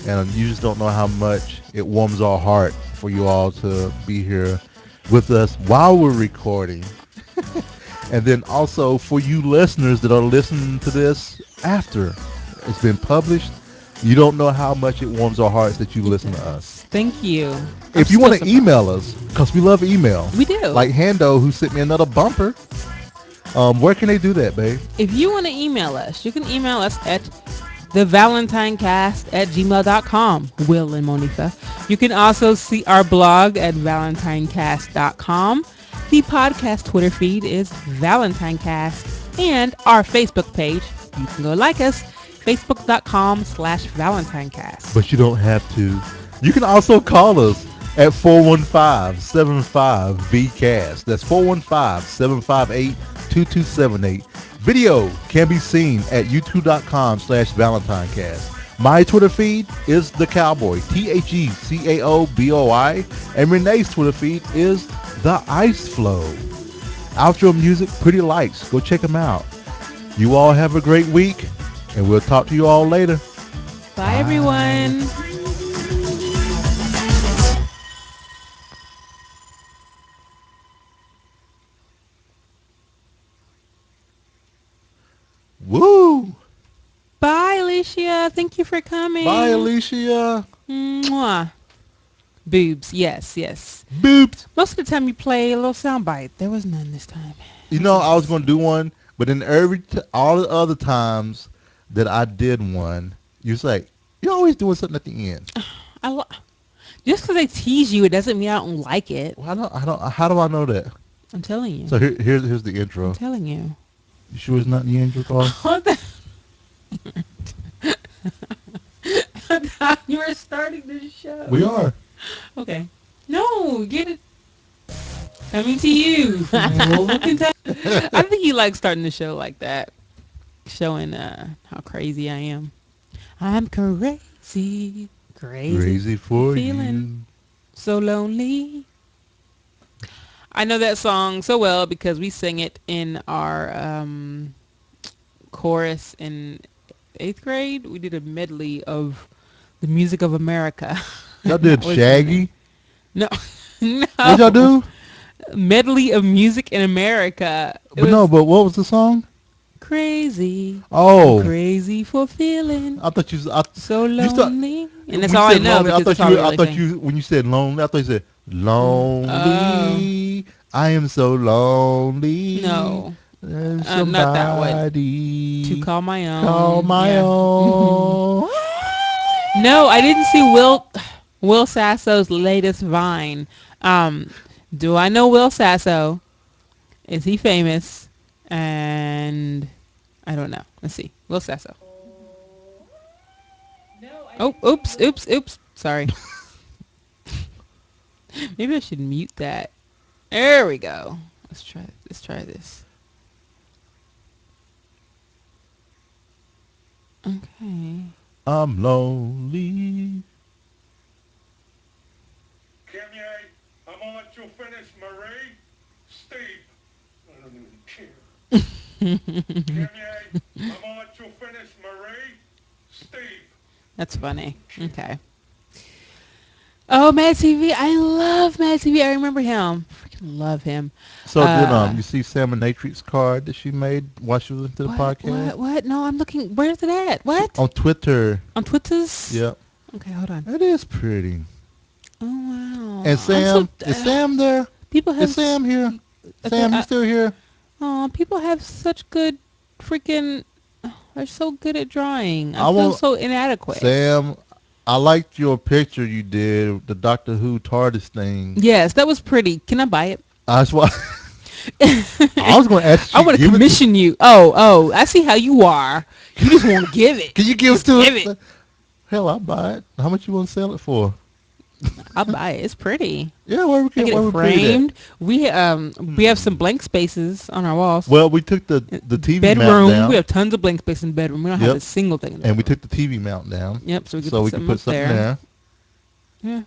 And you just don't know how much it warms our heart for you all to be here with us while we're recording. And then also for you listeners that are listening to this after it's been published, you don't know how much it warms our hearts that you listen to us. Thank you. If you want to email us, because we love email. We do. Like Hando, who sent me another bumper. Where can they do that, babe? If you want to email us, you can email us at thevalentinecast@gmail.com, Will and Monica. You can also see our blog at valentinecast.com. The podcast Twitter feed is ValentineCast, and our Facebook page, you can go like us, facebook.com/ValentineCast. But you don't have to. You can also call us at 415-75-VCAST. That's 415-758-2278. Video can be seen at youtube.com/ValentineCast. My Twitter feed is The Cowboy, TheCaoboi, and Renee's Twitter feed is The Ice Flow. Outro music, Pretty Lights. Go check them out. You all have a great week, and we'll talk to you all later. Bye, everyone. Woo! Bye, Alicia. Thank you for coming. Bye, Alicia. Mwah. Boobs. Yes, yes. Boop. Most of the time you play a little soundbite. There was none this time. I was going to do one. But in all the other times that I did one, you say you're always doing something at the end. I lo- just because they tease you, it doesn't mean I don't like it. Well, I don't. How do I know that? I'm telling you. So here's the I'm intro. telling you. You sure it's not the intro, Carl? What the? I thought you were starting the show. We are. Okay. No, get it. Coming to you from Louisville, Kentucky. I think you like starting the show like that, showing how crazy I am. I'm crazy, Crazy for feeling so lonely. I know that song so well because we sang it in our chorus in 8th grade. We did a medley of the music of America. you. Y'all did That was Shaggy. No, no. What y'all do? Medley of music in America. It But no, was but what was the song? crazy. Oh, Crazy for feeling I thought you. so You start, lonely. And that's when all you I said know lonely, because that's all we I really thought sing. you when you said lonely, I thought you said Oh. lonely. I am so lonely. No, There's not that one. somebody To call my own. call my Yeah. own. No, I didn't see Will Sasso's latest Vine. Do I know Will Sasso? Is he famous? And I don't know. Let's see. Will Sasso. Oh, oops. Sorry. Maybe I should mute that. There we go. Let's try this. Okay. I'm lonely. Kanye, I'm gonna let you finish, Marie. Steve, I don't even care. Kanye, I'm gonna let you finish, Marie. Steve. That's funny. Okay. Oh, Mad TV. I love Mad TV. I remember him. Freaking love him. So did you see Sam and Natrix's card that she made while she was into the podcast? What? No, I'm looking. Where's it at? What? On Twitter. On Twitter's? Yep. Okay, hold on. It is pretty. Oh, wow. And Sam, is Sam there? People have... Is Sam here? Sam, you still here? Oh, people have such good freaking... They're so good at drawing. I I feel won't- so inadequate. Sam, I liked your picture you did, the Doctor Who TARDIS thing. Yes, that was pretty. Can I buy it? That's why I was going to ask you. I want to commission you. Oh, I see how you are. You just want to give it. Can you give it to Give us? it. Hell, I'll buy it. How much you want to sell it for? I'll buy it. It's pretty. Yeah, where we I can get it framed. We have some blank spaces on our walls. Well, we took the TV mount bedroom. down. We have tons of blank space in the bedroom. We don't have a single thing in the and we bedroom. took the TV mount down. Yep, so we can can put something there. Yeah.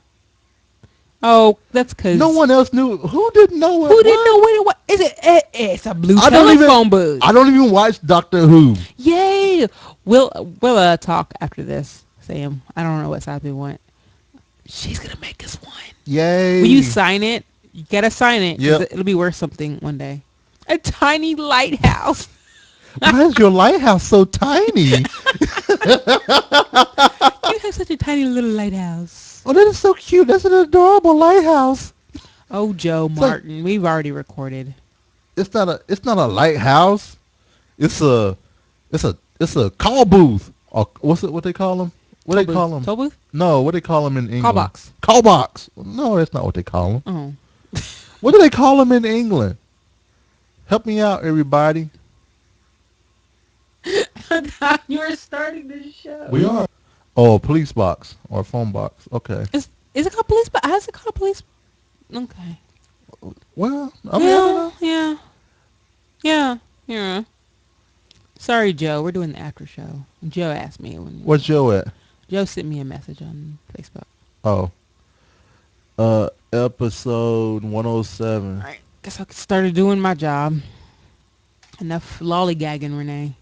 Oh, that's because No one else knew. Who didn't know it? Who didn't know what is it? It's a blue I don't telephone booth. I don't even watch Doctor Who. Yay! We'll talk after this, Sam. I don't know what side we want. She's gonna make us one. Yay! When you sign it, you gotta sign it. 'Cause Yep. It'll be worth something one day. A tiny lighthouse. Why is your lighthouse so tiny? You have such a tiny little lighthouse. Oh, that is so cute. That's an adorable lighthouse. Oh, Joe Martin, we've already recorded. It's not a lighthouse. It's a call booth. Or what they call them? What they call them? Toll booth? No, what they call them in England? Call box. Call box. No, that's not what they call them. Oh. What do they call them in England? Help me out, everybody. You were starting this show. We are. Oh, a police box or a phone box. Okay. Is it called police? How's it called police? Okay. Well, I mean, I don't know. Yeah. Sorry, Joe. We're doing the after show. Joe asked me when. Where's Joe at? Joe sent me a message on Facebook. Oh. Episode 107. All right. Guess I started doing my job. Enough lollygagging, Renee.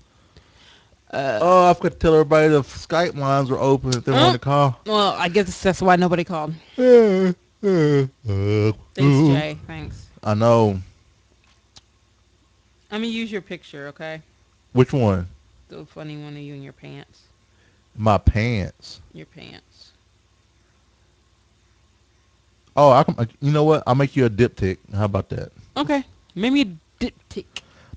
I forgot to tell everybody the Skype lines were open if they wanted to call. Well, I guess that's why nobody called. Thanks, Jay. Thanks. I know. I'm gonna use your picture, okay? Which one? The funny one of you in your pants. My pants. Your pants. Oh, I can. You know what? I'll make you a diptych. How about that? Okay. Maybe a diptych.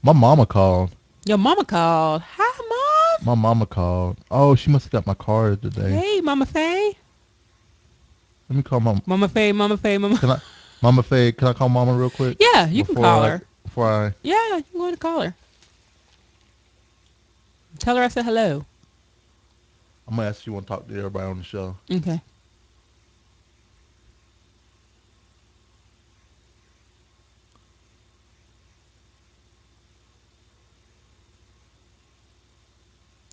My mama called. Your mama called. Hi, mom. My mama called. Oh, she must have got my card today. Hey, Mama Faye. Let me call mom. Mama Faye, Mama Faye, Mama. Can I, Mama Faye? Can I call Mama real quick Yeah, you can before call I her. before I? Yeah, you can go ahead and call her. Tell her I said hello. I'm gonna ask you want to talk to everybody on the show. Okay.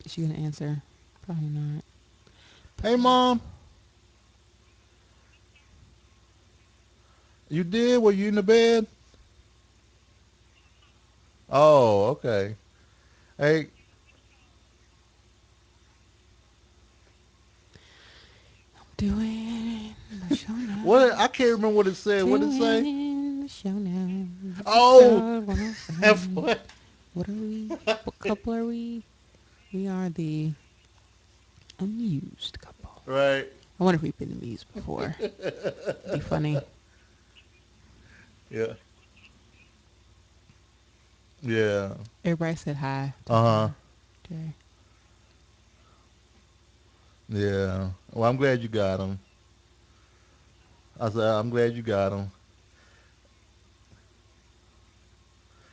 Is she gonna answer? Probably not. Hey, mom. You did? Were you in the bed? Oh, okay. Hey, Doing the show now. what? I can't remember what it said. What did it say? Doing the show now. Oh, Episode F 107. what? What are we? What couple are we? We are the amused couple. Right. I wonder if we've been amused before. Be funny. Yeah. Yeah. Everybody said hi to Uh huh. her. Okay. Yeah. Well, I'm glad you got them. I said I'm glad you got them.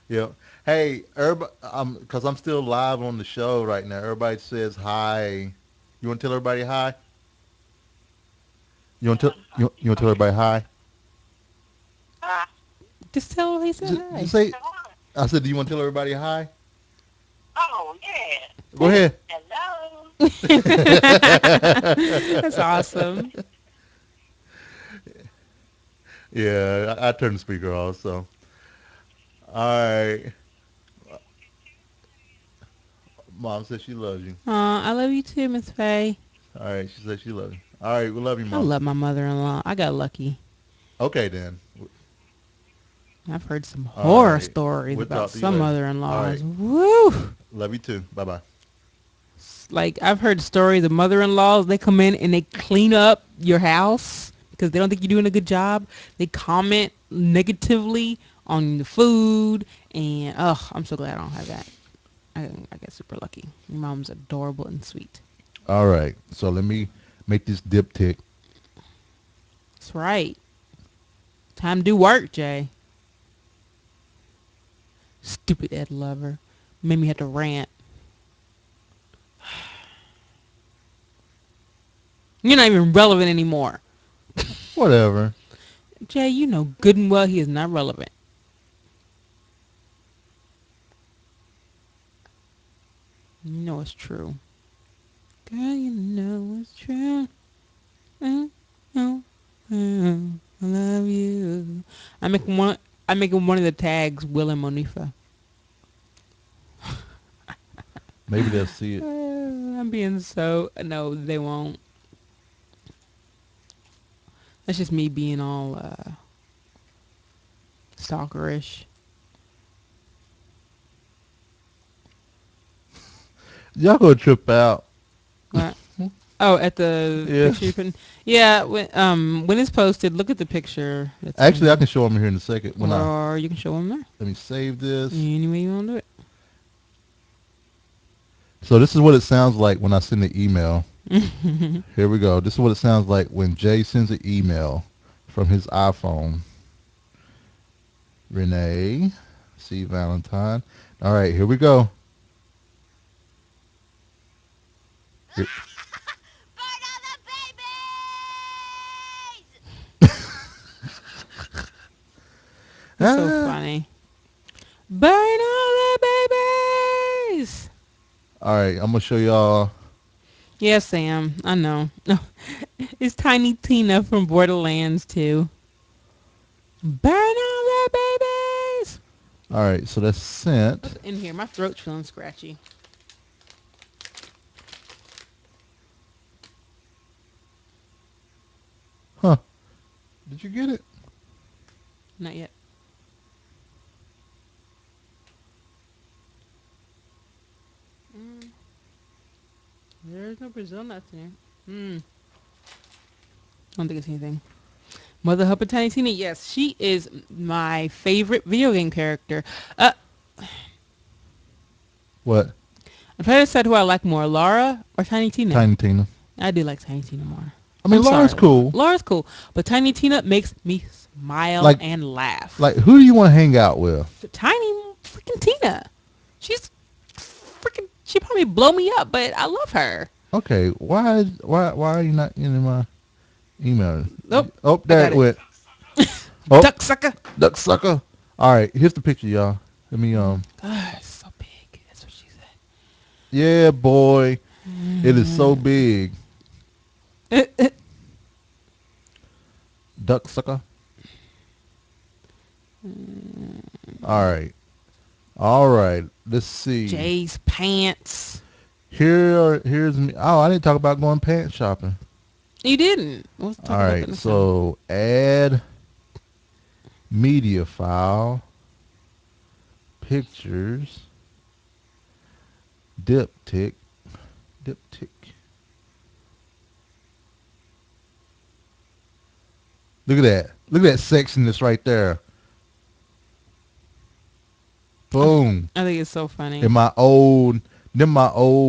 Yeah. Hey, everybody, cause I'm still live on the show right now. Everybody says hi. You want to tell everybody hi? You want to tell everybody hi? Just tell her he said Just hi. say. I said, do you want to tell everybody hi? Oh, yeah. Go ahead. Hello. That's awesome. Yeah, I turned the speaker off. So, all right. Mom says she loves you. I love you too, Miss Faye. All right, she said she loves you. All right, we love you, I Mom. love my mother-in-law. I got lucky. Okay then. I've heard some All horror right. stories We'll about talk to you some later. All mother-in-laws. right. Woo! Love you too. Bye bye. Like I've heard stories of mother-in-laws. They come in and they clean up your house because they don't think you're doing a good job. They comment negatively on the food, and I'm so glad I don't have that. I get super lucky. Your mom's adorable and sweet. All right. So let me make this diptych. That's right. Time to do work, Jay. Stupid Ed Lover. Made me have to rant. You're not even relevant anymore. Whatever. Jay, you know good and well he is not relevant. You know it's true. Girl, you know it's true. Mm, mm, I love you. I make one. I make one of the tags Will and Monifa. Maybe they'll see it. I'm being so no, they won't. That's just me being all stalkerish. Y'all gonna trip out. What? Oh, at the Yeah. picture you put. Yeah, when it's posted, look at the picture that's Actually, I in, can show them here in a second. When I or you can show them there. let me save this. Any way you want to do it. So this is what it sounds like when I send the email. Here we go. This is what it sounds like when Jay sends an email from his iPhone. Renee, C. Valentine. All right, here we go. Here- Burn all the babies! That's so Ah. funny. Burn all the babies. All right, I'm gonna show y'all. Yeah, Sam. I know. It's Tiny Tina from Borderlands too. Burn all the babies. All right, so that's What's sent. in here? My throat's feeling scratchy. Huh? Did you get it? Not yet. Mm, there's no Brazil nuts in here. I don't think it's anything. Mother Hubbard Tiny Tina. Yes, she is my favorite video game character. Uh, What? I'm trying to decide who I like more, Laura or Tiny Tina. Tiny Tina. I do like Tiny Tina more. I mean, I'm Laura's sorry. cool. Laura's cool, but Tiny Tina makes me smile Like- and laugh. Like, who do you want to hang out with? Tiny freaking Tina. She's freaking. She probably blow me up, but I love her. Okay, why are you not in my email? Nope. Oh, there got it it. went. Oh, Duck sucker. duck sucker. All right, here's the picture, y'all. Let me God, it's so big. That's what she said. Yeah, boy, it is so big. Duck sucker. All right. Let's see. Jay's pants. Here's me. Oh, I didn't talk about going pants shopping. You didn't. Let's talk All about right. that next So add media file, pictures, diptych. Look at that. Look at that sexiness right there. Boom. time. I think it's so funny. In my old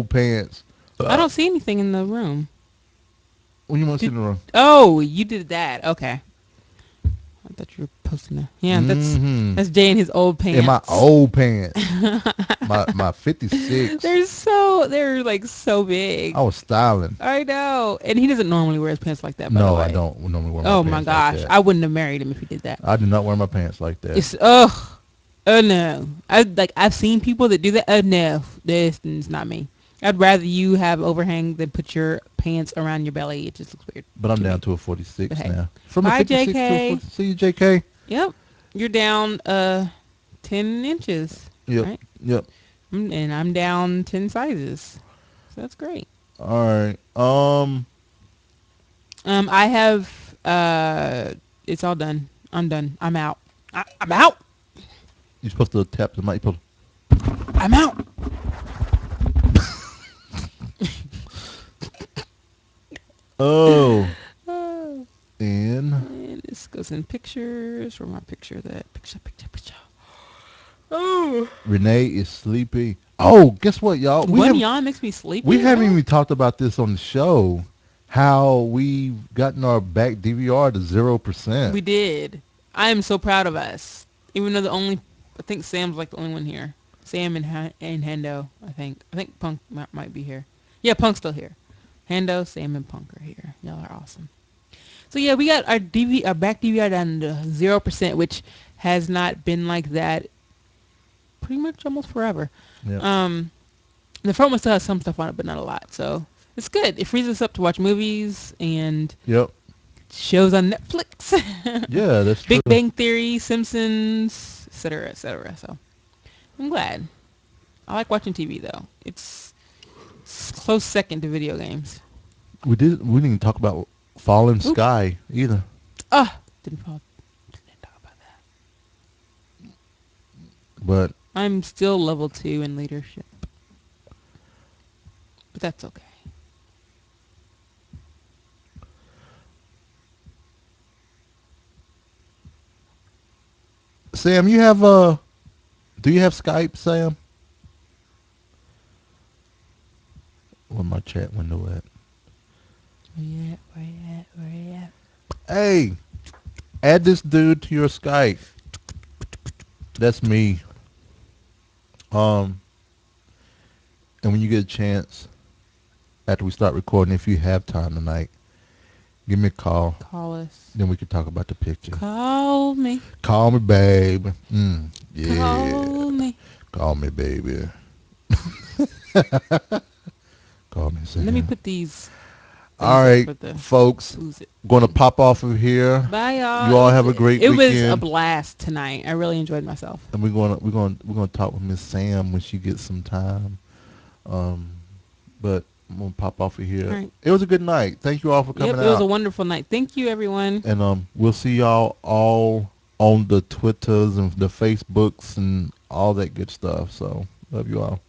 pants. I don't see anything in the room. When you want to see in the room? Oh, you did that. Okay. I thought you were posting that. Yeah, Mhm. that's Jay in his old pants. In my old pants. my 56. They're like so big. I was styling. I know. And he doesn't normally wear his pants like that, by the No, way. I don't normally wear my Oh pants my like gosh. that. I wouldn't have married him if he did that. I do not wear my pants like that. It's oh no. I've seen people that do that. Oh no. This is not me. I'd rather you have overhang than put your pants around your belly. It just looks weird. But I'm to down me. to a 46 But hey. now. From Bye, a 56 to a JK. 40. See you, JK. Yep. You're down 10 inches. Yep. Right? Yep. And I'm down 10 sizes. So that's great. All right. I have it's all done. I'm done. I'm out. I'm out. You're supposed to tap the mic. I'm out. Oh. Oh, And and this goes in pictures. Where my picture? That picture. Oh, Renee is sleepy. Oh, guess what, y'all? one yawn makes me sleepy. We haven't What? even talked about this on the show. How we've gotten our back DVR to 0%. We did. I am so proud of us. Even though I think Sam's like the only one here. Sam and Hendo. I think Punk might be here. Yeah, Punk's still here. Hendo, Sam, and Punk are here. Y'all are awesome. So yeah, we got our back DVR down to 0%, which has not been like that pretty much almost forever. Yep. The front one still has some stuff on it, but not a lot. So it's good. It frees us up to watch movies and Yep. shows on Netflix. Yeah, that's true. Big Bang Theory, Simpsons, etc., etc. So I'm glad. I like watching TV though. It's close second to video games. We didn't talk about Fallen Sky either. Didn't talk about that. But I'm still level 2 in leadership, but that's okay. Sam, do you have Skype, Sam? Where my chat window at? Where you at? Hey, add this dude to your Skype. That's me. And when you get a chance, after we start recording, if you have time tonight, give me a call. Call us. Then we can talk about the picture. Call me. Call me, baby. Yeah. Call me. Call me, baby. Call me, Sam. Let me put these. All right, folks. Who's it? Going to pop off of here. Bye, y'all. You all have a great It was weekend. a blast tonight. I really enjoyed myself. And we're gonna talk with Miss Sam when she gets some time. But I'm gonna pop off of here. All right. It was a good night. Thank you all for coming Yep, out. it was a wonderful night. Thank you, everyone. And we'll see y'all all on the Twitters and the Facebooks and all that good stuff. So love you all.